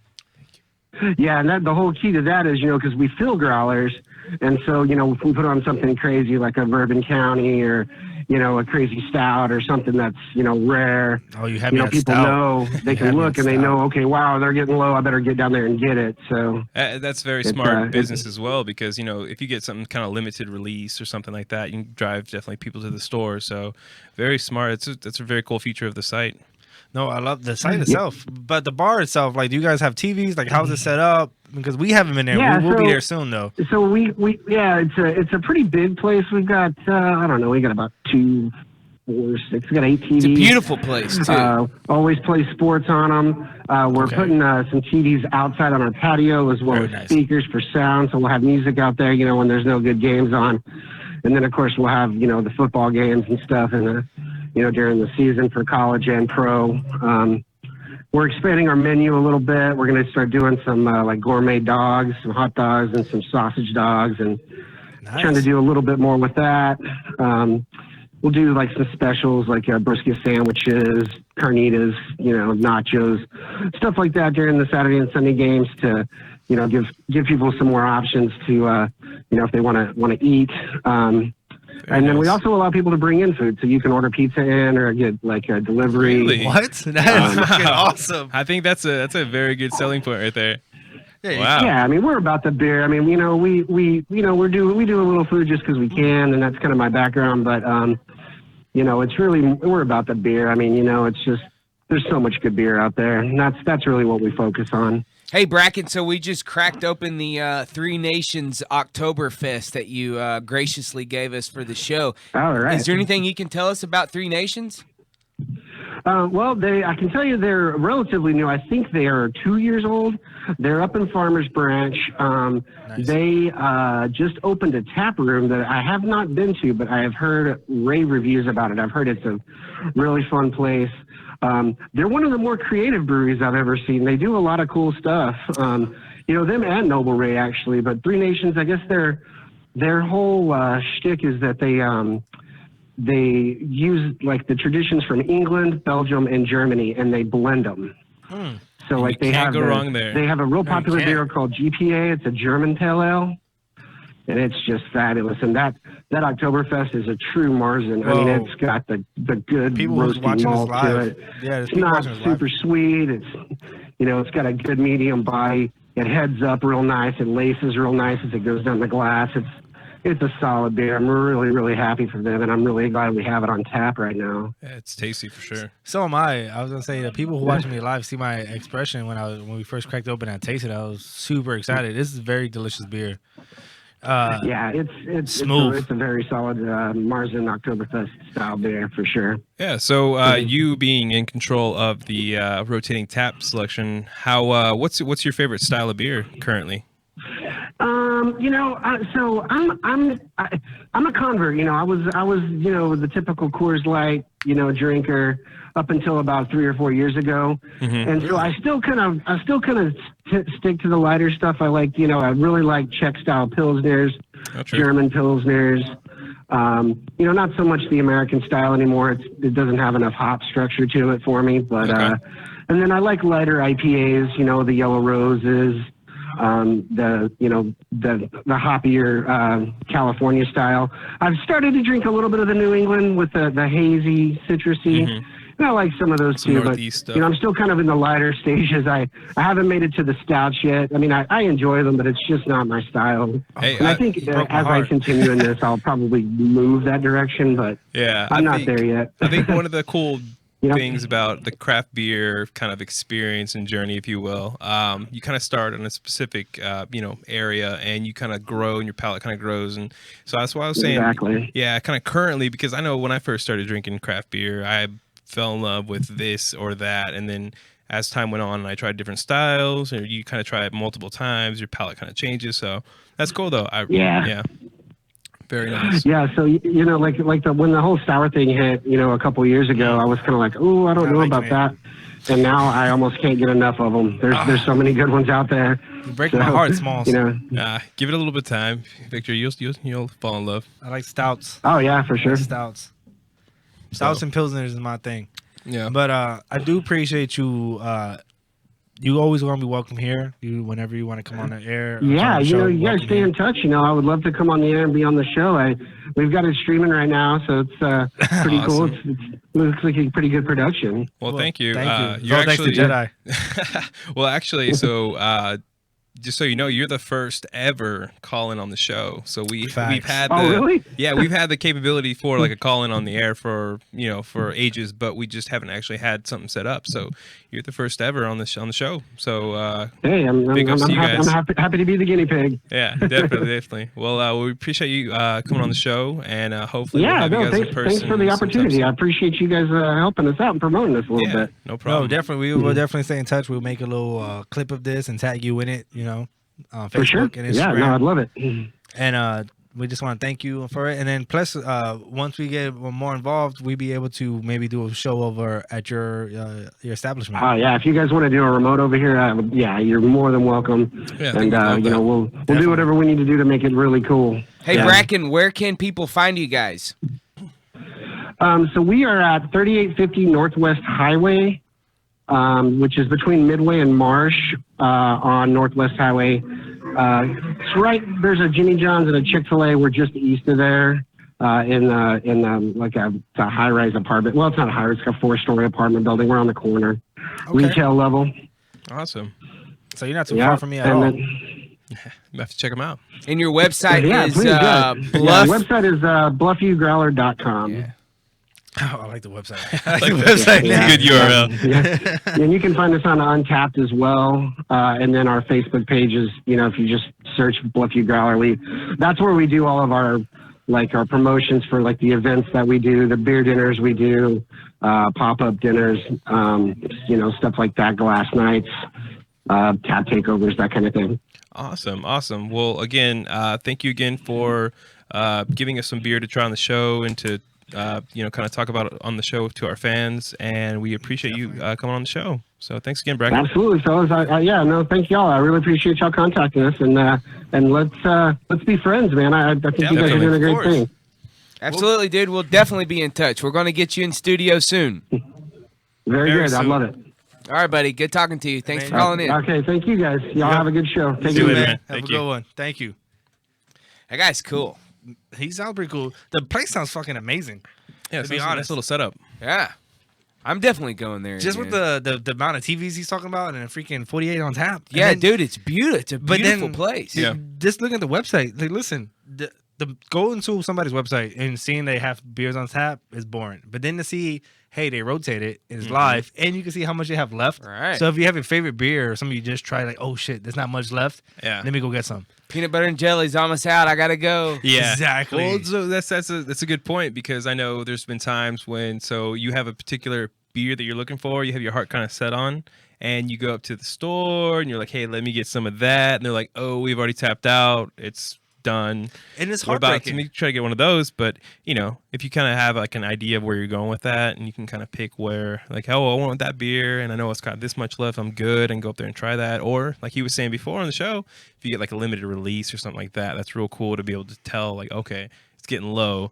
Yeah, and the whole key to that is, because we fill growlers, and so, if we put on something crazy like a Bourbon County or, a crazy stout or something that's, rare. Oh, you have people stout. know, they can look and they know, okay, wow, they're getting low. I better get down there and get it. So that's very smart business as well, because, if you get something kind of limited release or something like that, you can drive definitely people to the store. So very smart. It's a very cool feature of the site. No, I love the site itself, but the bar itself. Like, do you guys have TVs? Like, how's it set up? Because we haven't been there. Yeah, we'll be there soon, though. So it's a pretty big place. We've got I don't know, we got about 2, 4, 6. We got 8 TVs. It's a beautiful place too. Always play sports on them. We're putting some TVs outside on our patio as well as speakers for sound. So we'll have music out there, when there's no good games on, and then of course we'll have the football games and stuff and. During the season for college and pro. We're expanding our menu a little bit. We're going to start doing some like gourmet dogs, some hot dogs and some sausage dogs, and trying to do a little bit more with that. We'll do like some specials like brisket sandwiches, carnitas, nachos, stuff like that during the Saturday and Sunday games to, give people some more options to, if they want to eat. And then we also allow people to bring in food, so you can order pizza in or get like a delivery. Really? What? That is fucking awesome. I think that's a very good selling point right there. Wow. Yeah, I mean, we're about the beer. I mean, we do a little food just because we can, and that's kind of my background. But it's really we're about the beer. I mean, it's just there's so much good beer out there, and that's really what we focus on. Hey, Bracken, so we just cracked open the Three Nations Oktoberfest that you graciously gave us for the show. All right. Is there anything you can tell us about Three Nations? Well, I can tell you they're relatively new. I think they are 2 years old. They're up in Farmers Branch. Nice. They just opened a tap room that I have not been to, but I have heard rave reviews about it. I've heard it's a really fun place. They're one of the more creative breweries I've ever seen. They do a lot of cool stuff. Them and Noble Ray, actually. But Three Nations, I guess their whole shtick is that they use like the traditions from England, Belgium, and Germany, and they blend them. So like you can't go wrong there. They have a real popular beer called GPA. It's a German pale ale, and it's just fabulous. And that Oktoberfest is a true Marzen. I mean, it's got the good People who's roasty watching malt this to live. it. Yeah, It's not super sweet. It's got a good medium body. It heads up real nice. It laces real nice as it goes down the glass. It's a solid beer. I'm really, really happy for them, and I'm really glad we have it on tap right now. Yeah, it's tasty for sure. So am I. I was gonna say the people who watching me live see my expression when we first cracked open and I tasted it. I was super excited. This is very delicious beer. Yeah, it's smooth. It's a very solid Marzen Oktoberfest style beer for sure. Yeah. So you being in control of the rotating tap selection, what's your favorite style of beer currently? So I'm a convert. I was the typical Coors Light drinker up until about 3 or 4 years ago, and so I still kind of stick to the lighter stuff. I like I really like Czech style pilsners, German pilsners. Not so much the American style anymore. It doesn't have enough hop structure to it for me. But and then I like lighter IPAs. The Yellow Roses. The hoppier California style. I've started to drink a little bit of the New England with the hazy, citrusy. And I like some of those too, but I'm still kind of in the lighter stages. I haven't made it to the stouts yet. I mean, I enjoy them, but it's just not my style. Hey, and I think as I continue in this, I'll probably move that direction, but I'm not there yet. I think one of the cool things about the craft beer kind of experience and journey, if you will, you kind of start in a specific area, and you kind of grow, and your palate kind of grows. And so that's why I was saying, kind of currently, because I know when I first started drinking craft beer, I fell in love with this or that, and then as time went on and I tried different styles, or you kind of try it multiple times, your palate kind of changes. So that's cool though. Very nice. Yeah, so when the whole sour thing hit, a couple years ago, I was kind of like, oh, I don't know about that, and now I almost can't get enough of them. There's so many good ones out there. You break my heart, Smalls. Give it a little bit of time, Victor. You'll fall in love. I like stouts. Oh yeah, for sure. Stouts and pilsners is my thing. Yeah, but I do appreciate you. You always want to be welcome here. Whenever you want to come on the air. Yeah, you guys stay in touch. I would love to come on the air and be on the show. We've got it streaming right now, so it's pretty awesome. Cool. It looks like a pretty good production. Well, thank you. Thank you. You're thanks to actually Jedi. Well, actually, so just so you know, you're the first ever call-in on the show. So we've had really? Yeah, we've had the capability for like a call-in on the air for ages, but we just haven't actually had something set up. So you're the first ever on the show. So hey, I'm happy to be the guinea pig. Yeah, definitely. Well, we appreciate you coming on the show, and hopefully we'll have you guys in person. Thanks for the opportunity. I appreciate you guys helping us out and promoting us a little bit. No problem. No, definitely. We will definitely stay in touch. We'll make a little clip of this and tag you in it. Facebook for sure. and Instagram. Yeah, no, I'd love it. And we just want to thank you for it. And then plus, once we get more involved, we'll be able to maybe do a show over at your establishment. Oh yeah, if you guys want to do a remote over here, you're more than welcome. Yeah, and we'll do whatever we need to do to make it really cool. Hey, Bracken, where can people find you guys? So we are at 3850 Northwest Highway, which is between Midway and Marsh on Northwest Highway. It's right. There's a Jimmy John's and a Chick-fil-A. We're just east of there, in like a high-rise apartment. Well, it's not a high-rise. It's like a 4-story apartment building. We're on the corner, retail level. Awesome. So you're not too far from me at all. You have to check them out. And your website is please, Bluff. the website is bluffygrowler.com. Yeah. Oh, I like the website. I like the website. Yeah. Good URL. Yeah. And you can find us on Untapped as well. And then our Facebook page is, if you just search Bluff You Growler, that's where we do all of our promotions for like the events that we do, the beer dinners we do, pop-up dinners, stuff like that, glass nights, tap takeovers, that kind of thing. Awesome. Well, again, thank you again for giving us some beer to try on the show and to kind of talk about it on the show to our fans. And we appreciate you coming on the show. So thanks again, Bracken. Absolutely, fellas. Thank y'all. I really appreciate y'all contacting us, and let's be friends, man. I think you guys are doing a great thing. Absolutely, dude. We'll definitely be in touch. We're going to get you in studio soon. Very good. Soon. I love it. All right, buddy. Good talking to you. Thanks for calling in. Okay, thank you guys. Y'all have a good show. Thank you, man. Have a good one. Thank you. That guy's cool. He sounds pretty cool. The place sounds fucking amazing. Yeah, to be honest, nice little setup. Yeah, I'm definitely going there. Just with the amount of TVs he's talking about and a freaking 48 on tap. Yeah, then, dude, it's beautiful. It's a beautiful place. Yeah. Just looking at the website, like, listen, the going to somebody's website and seeing they have beers on tap is boring. But then to see, hey, they rotate it, it's live, and you can see how much they have left. Right. So if you have your favorite beer or something you just try, like, oh shit, there's not much left. Yeah. Let me go get some. Peanut butter and jelly's almost out. I gotta go. Yeah, exactly. Well, so that's a good point, because I know there's been times when you have a particular beer that you're looking for, you have your heart kind of set on, and you go up to the store and you're like, hey, let me get some of that, and they're like, oh, we've already tapped out. It's done. And it's heartbreaking. To try to get one of those, but if you kind of have like an idea of where you're going with that, and you can kind of pick where, like, oh, I want that beer, and I know it's got this much left, I'm good, and go up there and try that. Or like he was saying before on the show, if you get like a limited release or something like that, that's real cool to be able to tell, like, okay, it's getting low.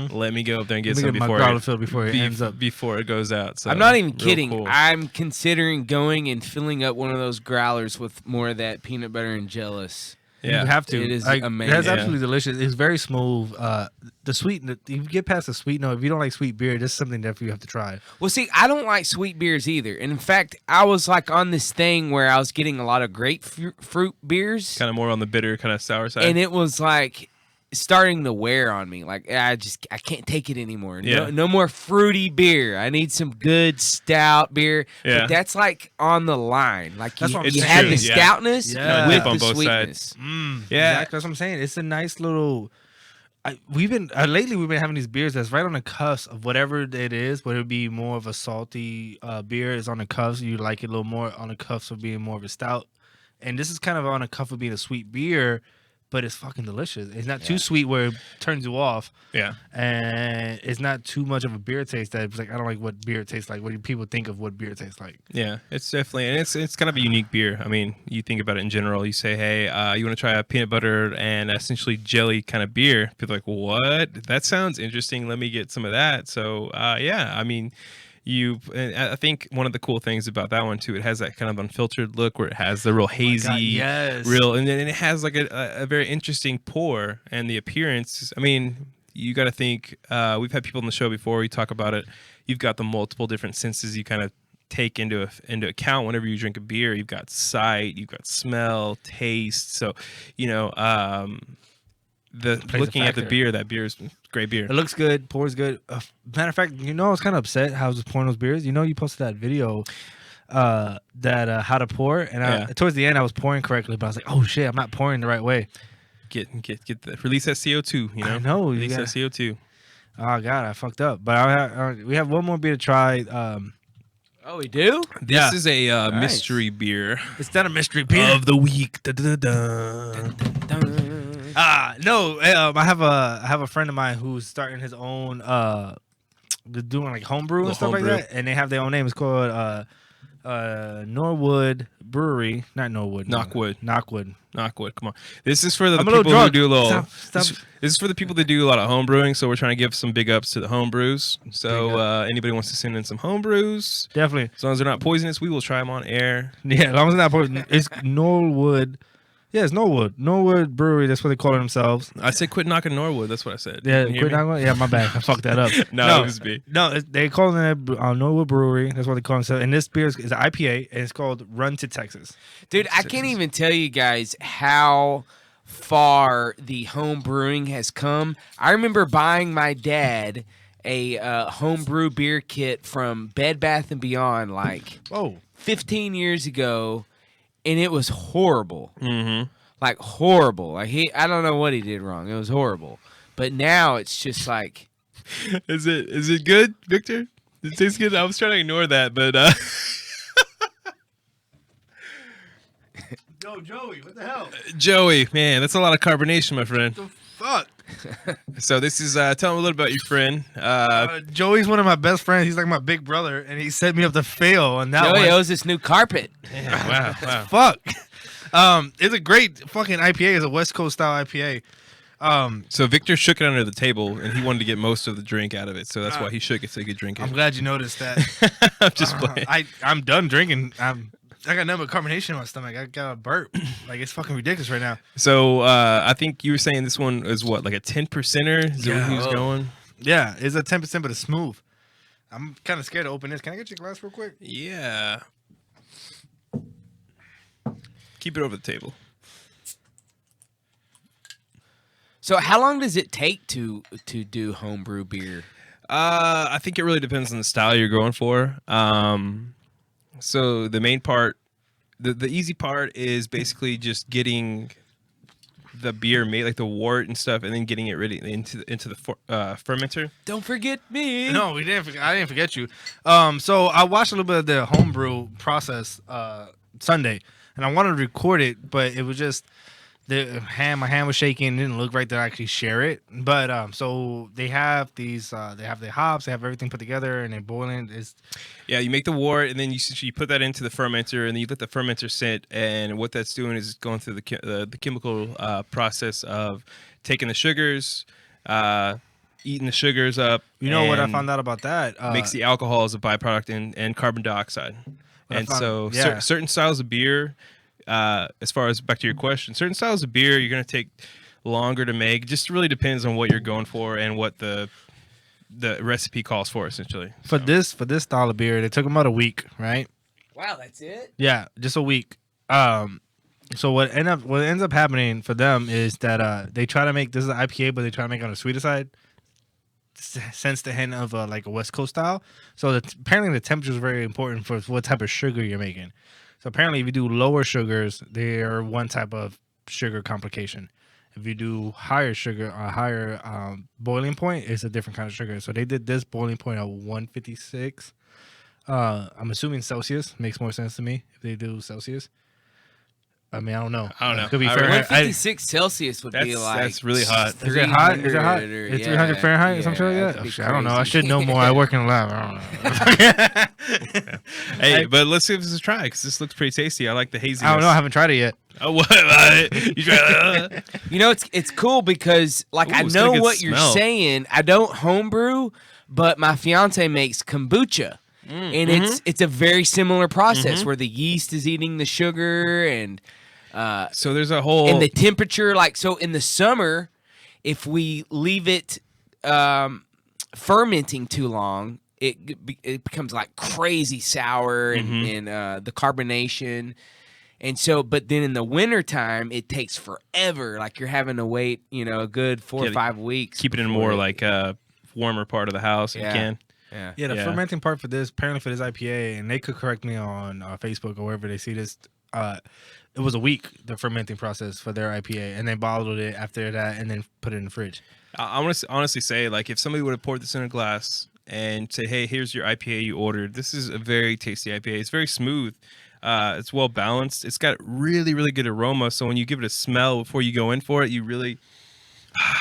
Let me go up there and get some before it goes out. So I'm not even kidding. Cool. I'm considering going and filling up one of those growlers with more of that peanut butter and jellies. Yeah. You have to. It is amazing. That's absolutely delicious. It's very smooth. The sweet, you get past the sweet note. If you don't like sweet beer, this is something that you have to try. Well, see, I don't like sweet beers either. And in fact, I was like on this thing where I was getting a lot of grapefruit beers. Kind of more on the bitter, kind of sour side. And it was like starting to wear on me. Like, I can't take it anymore. No more fruity beer. I need some good stout beer. Yeah. But that's like on the line. Like, you had true. the stoutness with the sweetness. Yeah, exactly. That's what I'm saying. It's a nice little. Lately we've been having these beers that's right on the cusp of whatever it is. Whether it be more of a salty beer is on the cusp. You like it a little more on the cusp of being more of a stout, and this is kind of on the cusp of being a sweet beer. But it's fucking delicious. It's not too sweet where it turns you off. Yeah. And it's not too much of a beer taste that it's like, I don't like what beer tastes like. What do people think of what beer tastes like? Yeah, it's definitely, and it's kind of a unique beer. I mean, you think about it in general. You say, hey, you want to try a peanut butter and essentially jelly kind of beer. People are like, what? That sounds interesting. Let me get some of that. So, I mean, I think one of the cool things about that one too, it has that kind of unfiltered look where it has the real hazy, and then it has like a very interesting pour, and the appearance. I mean, you got to think. We've had people on the show before. We talk about it. You've got the multiple different senses you kind of take into account whenever you drink a beer. You've got sight, you've got smell, taste. So, looking at the beer, that beer is great beer. It looks good, pours good. Matter of fact, I was kind of upset how I was pouring those beers. You posted that video that how to pour, and towards the end I was pouring correctly, but I was like, oh shit, I'm not pouring the right way. Get release that CO2. I know, release that CO2. Oh god, I fucked up. But we have one more beer to try. Oh, we do? This is a mystery beer. It's not a mystery beer of the week. No, I have a friend of mine who's starting his own doing like homebrew and stuff like that, and they have their own name. It's called Norwood Brewery, not Norwood, Knockwood. Come on, this is for the people who do a little. This is for the people that do a lot of home brewing. So we're trying to give some big ups to the home brews. So anybody wants to send in some home brews, definitely. As long as they're not poisonous, we will try them on air. Yeah, as long as they're not poisonous. It's Norwood. Yeah, it's Norwood Brewery. That's what they call it themselves. I said quit knocking Norwood. That's what I said. Yeah, Didn't you hear quit me? knocking. Yeah, my bad. I fucked that up. No, it was me. No, they call it Norwood Brewery. That's what they call themselves. And this beer is an IPA, and it's called Run to Texas. Dude, I can't even tell you guys how far the home brewing has come. I remember buying my dad a homebrew beer kit from Bed Bath & Beyond like 15 years ago, and it was horrible. Mm-hmm. Like horrible. Like I don't know what he did wrong. It was horrible. But now it's just like, Is it good, Victor? Does it taste good? I was trying to ignore that, but Yo, Joey, what the hell? Joey, man, that's a lot of carbonation, my friend. What the fuck? So this is tell me a little about your friend. Joey's one of my best friends. He's like my big brother, and he set me up to fail on that Joey one. owes this new carpet. Wow. Fuck. It's a great fucking IPA. It's a West Coast style IPA. So Victor shook it under the table, and he wanted to get most of the drink out of it. So that's why he shook it so he could drink it. I'm glad you noticed that. I'm just playing. I'm done drinking. I got nothing but carbonation in my stomach. I got a burp. Like, it's fucking ridiculous right now. So I think you were saying this one is what, like a 10%er? Is that where he was going? Yeah, it's a 10%, but it's smooth. I'm kind of scared to open this. Can I get your glass real quick? Yeah. Keep it over the table. So how long does it take to do homebrew beer? I think it really depends on the style you're going for. So the main part, the easy part is basically just getting the beer made, like the wort and stuff, and then getting it ready into the fermenter. Don't forget me. No, we didn't. I didn't forget you. So I watched a little bit of the homebrew process Sunday, and I wanted to record it, but it was just my hand was shaking. It didn't look right to actually share it. But so they have these, they have the hops, they have everything put together, and they're boiling. Yeah, you make the wort, and then you put that into the fermenter, and then you let the fermenter sit. And what that's doing is going through the chemical process of taking the sugars, eating the sugars up. You know what I found out about that? Makes the alcohol as a byproduct and carbon dioxide. And certain styles of beer, as far as back to your question, certain styles of beer you're going to take longer to make. Just really depends on what you're going for and what the recipe calls for, essentially. For this style of beer, it took them about a week, right? Wow, that's it? Yeah, just a week. So what ends up happening for them is that they try to make this is an IPA, but they try to make it on the sweeter side. Sense the hint of like a West Coast style. So apparently the temperature is very important for what type of sugar you're making. So apparently if you do lower sugars, they are one type of sugar complication. If you do higher sugar, a higher boiling point, it's a different kind of sugar. So they did this boiling point at 156. I'm assuming Celsius makes more sense to me if they do Celsius. I mean, I don't know. It could be Fahrenheit. 156 Celsius would be like... That's really hot. Is it hot? Is it hot? Or, It's 300 Fahrenheit or something like that? I don't know. I should know more. I work in a lab. I don't know. Hey, but let's give this a try because this looks pretty tasty. I like the haziness. I don't know. I haven't tried it yet. Oh, what? You try that? You know, it's cool because like I Ooh, it's got a know good what smell. you're saying. I don't homebrew, but my fiance makes kombucha. And it's a very similar process where the yeast is eating the sugar and So there's a whole... and the temperature, like, so in the summer, if we leave it fermenting too long, it becomes like crazy sour and the carbonation. And so, but then in the wintertime, it takes forever. Like you're having to wait, a good 4 or 5 weeks. Keep it in more like warmer part of the house if you can. Yeah. The fermenting part for this, apparently for this IPA, and they could correct me on Facebook or wherever they see this, it was a week, the fermenting process for their IPA, and they bottled it after that and then put it in the fridge. I want to honestly say, like, if somebody would have poured this in a glass and say, hey, here's your IPA you ordered, this is a very tasty IPA. It's very smooth. It's well balanced. It's got really, really good aroma. So when you give it a smell before you go in for it, you really...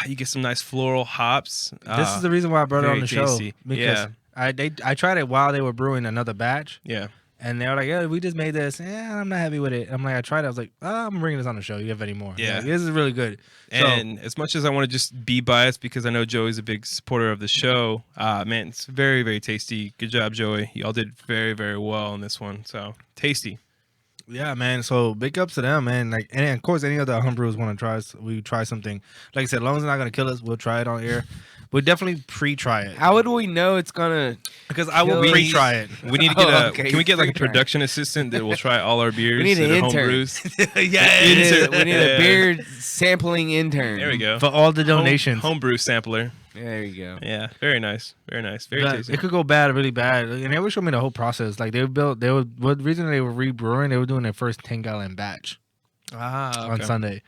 you get some nice floral hops. This is the reason why I brought it on the tasty. show. Because I tried it while they were brewing another batch. Yeah. And they were like, yeah, we just made this. I'm not happy with it. I'm like, I tried it. I was like, I'm bringing this on the show. You have any more? Yeah. Like, this is really good. And as much as I want to just be biased because I know Joey's a big supporter of the show, man, it's very, very tasty. Good job, Joey. Y'all did very, very well on this one. So, tasty. Yeah, man. So big ups to them, man. Like, and of course, any other homebrews want to try, we try something. Like I said, as long as it's not gonna kill us, we'll try it on air. We'll definitely pre-try it. How would we know it's gonna? Because I will kill us? pre-try it. We need to get Oh, okay, Can we get like a pre-try. production assistant that will try all our beers? We need an that are intern. homebrews? We need a Yeah. beer sampling intern. There we go. For all the donations. Homebrew sampler. There you go. Yeah, very nice. Very nice. Very But tasty. it could go bad, really bad. And they would show me the whole process. Like what reason they were rebrewing, they were doing their first 10-gallon batch on Sunday.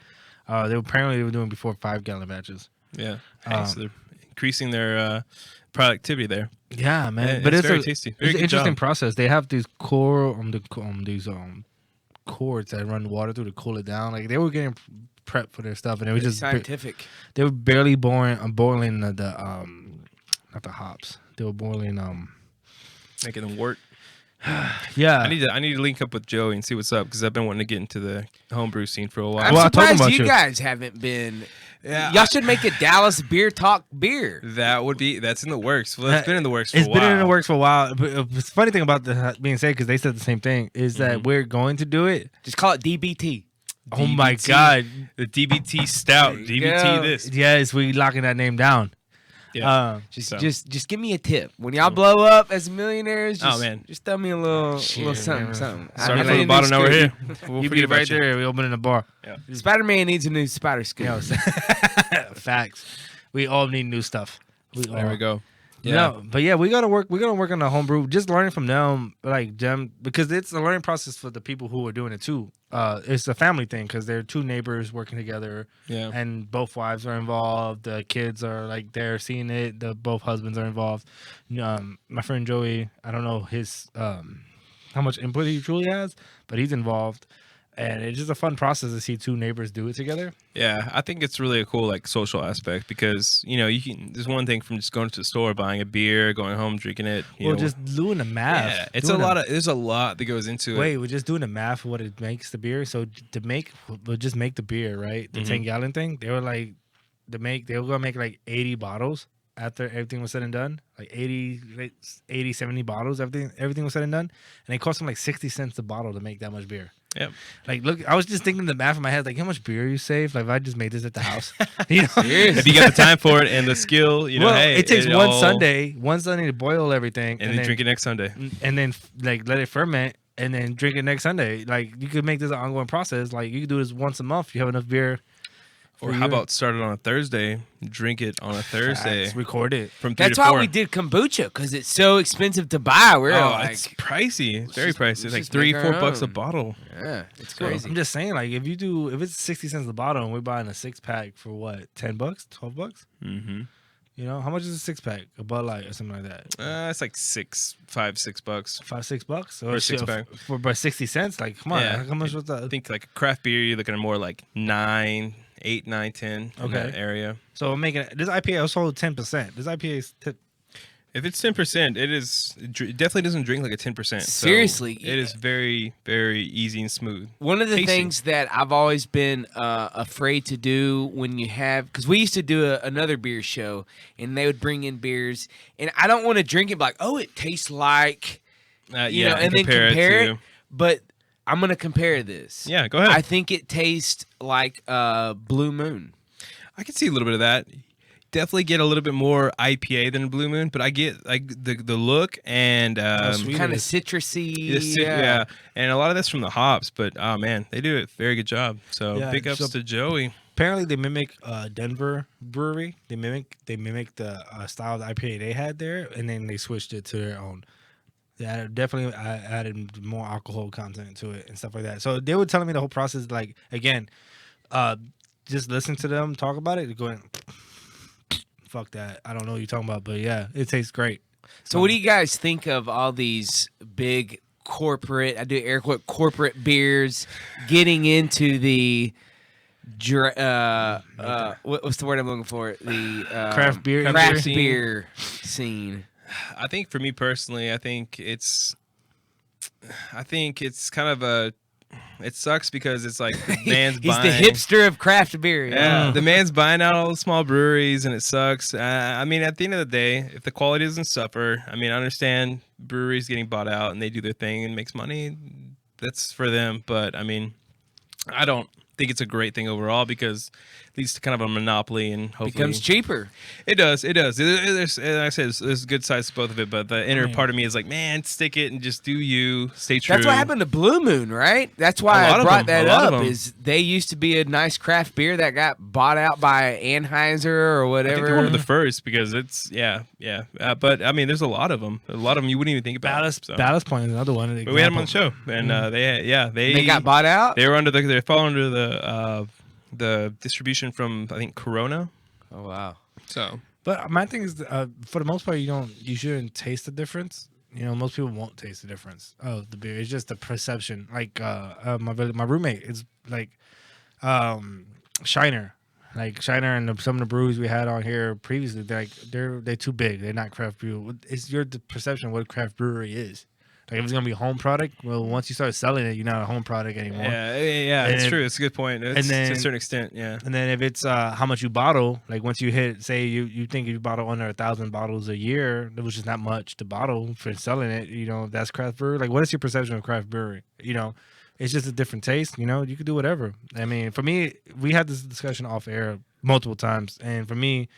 They were doing before 5-gallon batches. Yeah. Hey, so they're increasing their productivity there. Yeah, man. Yeah, but it's it's very a, tasty. It's Very an good interesting job. process. They have these cords that run water through to cool it down. Like they were getting prepped for their stuff, and it was Very just scientific. they were barely boiling the not the hops. They were boiling Making them work. yeah. I need to link up with Joey and see what's up because I've been wanting to get into the homebrew scene for a while. I'm Well, I told him surprised about you you. guys haven't been. Yeah, Y'all should make a Dallas Beertalk beer. That's in the works. Well, it's been in the works for It's a while. been in the works for a while. But the funny thing about that being said, because they said the same thing, is that we're going to do it. Just call it DBT. Oh my DBT. God! The DBT stout. There you DBT go. this. Yes, we locking that name down. Yeah. Just give me a tip when y'all blow up as millionaires. Just, Oh, man. just throw me a little something, man. something. Starting I from the need bottom, now we're here. scoop. We'll You forget be about right you. there. We opening the bar. Spider-Man needs a new spider scoop. Yo, facts. We all need new stuff. There we go. No, but yeah, we gotta work. We're gonna work on the homebrew. Just learning from them, like them, because it's a learning process for the people who are doing it too. It's a family thing because they're two neighbors working together, Yeah. and both wives are involved. The kids are like they're seeing it. Both husbands are involved. My friend Joey, I don't know his how much input he truly has, but he's involved. And it's just a fun process to see two neighbors do it together. Yeah, I think it's really a cool like social aspect because you can. There's one thing from just going to the store, buying a beer, going home, drinking it. You know, just doing the math. yeah, it's a lot of. There's a lot that goes into it. Wait, we're just doing the math of what it makes the beer. So we'll just make the beer, right? The 10-gallon thing. They were like, they were gonna make like 80 bottles after everything was said and done. Like 80, 70 bottles. Everything was said and done, and it cost them like 60 cents a bottle to make that much beer. Yep. Like, look, I was just thinking the math in my head, like how much beer you save. Like if I just made this at the house, you know. If you got the time for it and the skill, Well, hey, it takes all- one Sunday to boil everything, and then drink it next Sunday. and then like let it ferment and then drink it next Sunday. Like you could make this an ongoing process. Like you could do this once a month. You have enough beer. Or how about start it on a Thursday, drink it on a Thursday record it? from 3 That's to 4. why we did kombucha because it's so expensive to buy. We're Oh, like, it's pricey. It's very pricey. It's let's like just make our $3-4 a own. bottle. yeah, it's So, crazy. I'm just saying, like if it's 60 cents a bottle and we're buying a 6-pack for what, $10, $12? Mm-hmm. You know, how much is a 6-pack? A Bud Light or something like that. It's like $5-6. $5-6 For a or 6-pack. for by 60 cents. Like, come on, Yeah. how much was I that? think like a craft beer, you're looking at more like 8, 9, 10 in Okay. that area. So I'm making this IPA also 10%. This IPA is If it's 10%, it definitely doesn't drink like a 10%. So Seriously, it is very, very easy and smooth. One of the tasty. things that I've always been afraid to do when you have, because we used to do another beer show, and they would bring in beers, and I don't want to drink it like, oh, it tastes like, you know, and then compare it. But I'm gonna compare this. Yeah, go ahead. I think it tastes like Blue Moon. I can see a little bit of that. Definitely get a little bit more IPA than Blue Moon, but I get like the look and sweet. Kind of is. citrusy. yeah, and a lot of that's from the hops. But oh man, they do a very good job. So Yeah, big ups so- to Joey. Apparently, they mimic Denver Brewery. They mimic the style of the IPA they had there, and then they switched it to their own. They added more alcohol content to it and stuff like that. So they were telling me the whole process. Like again, just listen to them talk about it. Going, fuck that. I don't know what you're talking about, but yeah, it tastes great. So what do you guys think of all these big corporate, I do air quote, corporate beers getting into the what's the word I'm looking for? The Craft beer craft scene. beer scene. I think for me personally, I think it's kind of it sucks because it's like the man's He's buying. the hipster of craft beer. Yeah, the man's buying out all the small breweries, and it sucks. I mean, at the end of the day, if the quality doesn't suffer, I mean, I understand breweries getting bought out and they do their thing and makes money. that's for them. But I mean, I don't think it's a great thing overall because it leads to kind of a monopoly and hopefully becomes cheaper. It does. There's, like I said, there's good sides to both of it, but the inner part of me is like, man, stick it and just do you, stay true. That's what happened to Blue Moon, right? That's why I brought that up. Is they used to be a nice craft beer that got bought out by Anheuser or whatever. I think they're one of the first because it's but I mean, there's a lot of them. A lot of them you wouldn't even think about. Ballast Point is another one. But we had them on the show, and they got bought out. They were they fall under the distribution from I think Corona. Oh wow! So, but my thing is, for the most part, you shouldn't taste the difference. Most people won't taste the difference of the beer. It's just the perception. Like my roommate is like Shiner, and some of the breweries we had on here previously. They're too big. They're not craft brew. It's your perception of what a craft brewery is. Like if it's gonna be a home product, well, once you start selling it, you're not a home product anymore. Yeah, it's true. It's a good point. It's, to a certain extent, yeah. And then if it's how much you bottle, like once you hit, say you think if you bottle under 1,000 bottles a year, which is not much to bottle for selling it, that's craft brewery. Like what is your perception of craft brewery? It's just a different taste. You could do whatever. I mean, for me, we had this discussion off air multiple times, and for me,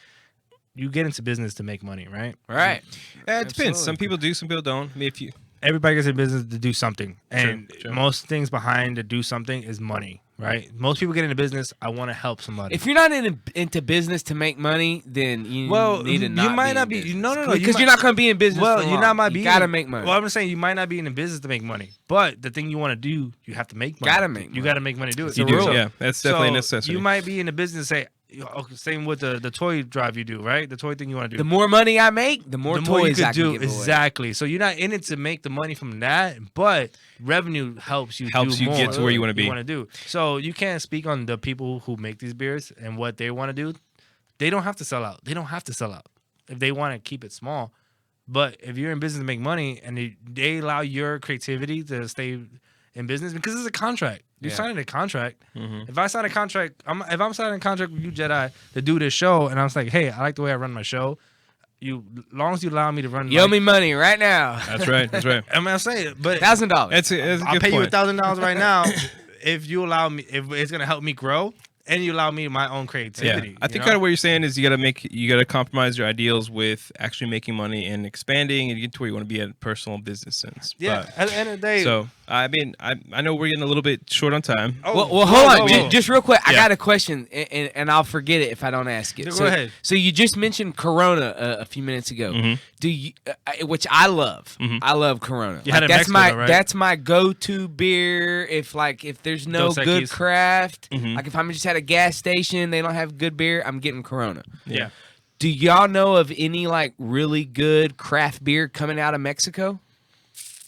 you get into business to make money, right? Right. Yeah, it depends. Some people do, some people don't. I mean, everybody gets in business to do something, and True. most things behind to do something is money, right? Most people get into business. I want to help somebody. If you're not into business to make money, then you need to not. You might not be. Because you're not going to be in business. Well, for you're long. not. You got to make money. Well, I'm saying you might not be in the business to make money, but the thing you want to do, you have to make money. You got to make money to do it. You do, yeah. That's definitely a necessity. You might be in the business. Say. Same with the toy drive you do, right? The toy thing you want to do. The more money I make, the more toys you I can give exactly. So you're not in it to make the money from that, but revenue helps you get to where you want to be. So you can't speak on the people who make these beers and what they want to do. They don't have to sell out. If they want to keep it small. But if you're in business to make money and they allow your creativity to stay in business, because it's a contract. You're signing a contract. Mm-hmm. If I sign a contract, if I'm signing a contract with you, Jedi, to do this show, and I'm like, hey, I like the way I run my show. Long as you allow me to run, you owe me money right now. That's right. I'm saying, but $1,000. I'll pay you $1,000 right now if you allow me. If it's gonna help me grow. And you allow me my own creativity. Yeah. I think kind of what you're saying is you got to compromise your ideals with actually making money and expanding and get to where you want to be in a personal business sense. Yeah. But, at the end of the day. So I mean, I know we're getting a little bit short on time. Well, hold on, just real quick. I got a question, and I'll forget it if I don't ask it. Go ahead. So you just mentioned Corona a few minutes ago. Mm-hmm. Do you, which I love. Mm-hmm. I love Corona. That's my go-to beer. If there's no Dos good Equis. craft, Mm-hmm. like if I'm just at a gas station, they don't have good beer, I'm getting Corona. Yeah. Do y'all know of any really good craft beer coming out of Mexico?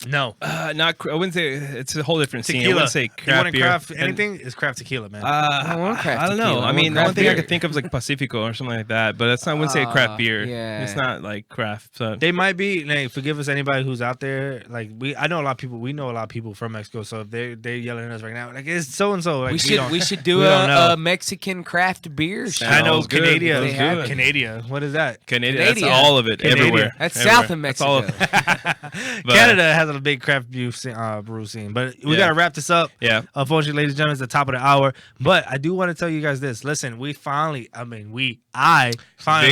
No. Not. I wouldn't say it's a whole different scene. I Tequila. wouldn't say craft You want beer. craft anything? It's craft tequila, man. I want craft I don't know. tequila. I mean, the want one thing craft I beer. could think of is like Pacifico or something like that, but that's not. I wouldn't say craft beer. Yeah. It's not like craft. So. They might be. Like, forgive us, anybody who's out there. Like I know a lot of people. We know a lot of people from Mexico. So if they're yelling at us right now, like it's so and so. Like we should do a Mexican craft beer show. I know Sounds good. Canada. Let's do it. Canada. What is that? Canada. Canada. That's all of it. Canada. Everywhere. That's Everywhere. south of That's all Mexico. But, Canada has a big craft brew scene, but we gotta wrap this up. Yeah. Unfortunately, ladies and gentlemen, it's the top of the hour. But I do want to tell you guys this. Listen, I finally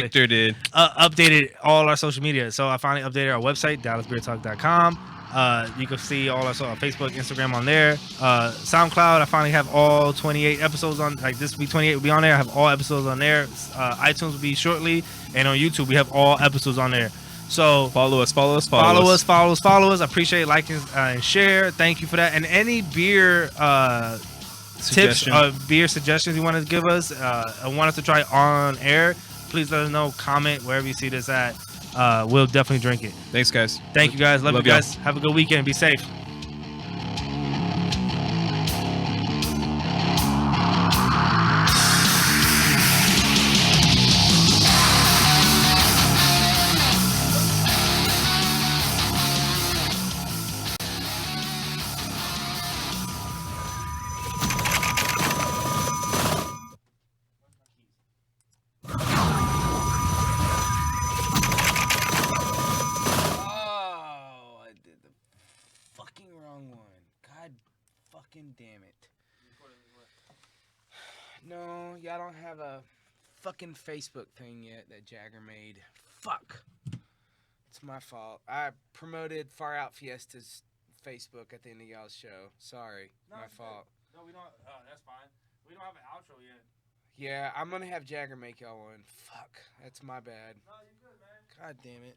Victor did. updated all our social media. So I finally updated our website, DallasBeertalk.com. You can see all our Facebook, Instagram on there. SoundCloud, I finally have all 28 episodes on. Like this week, 28 will be on there. I have all episodes on there. iTunes will be shortly, and on YouTube we have all episodes on there. So Follow us. I appreciate liking and share. Thank you for that. And any beer tips, beer suggestions you want to give us, and want us to try on air, please let us know. Comment wherever you see this at. We'll definitely drink it. Thanks, guys. Thank you guys. Love you guys. y'all. Have a good weekend. Be safe. I did the fucking wrong one. God Fucking damn it. No, y'all don't have a fucking Facebook thing yet that Jagger made. Fuck. It's my fault. I promoted Far Out Fiesta's Facebook at the end of y'all's show. Sorry. My fault. No, we don't. That's fine. We don't have an outro yet. Yeah, I'm gonna have Jagger make y'all one. Fuck. That's my bad. No, you're good, man. God damn it.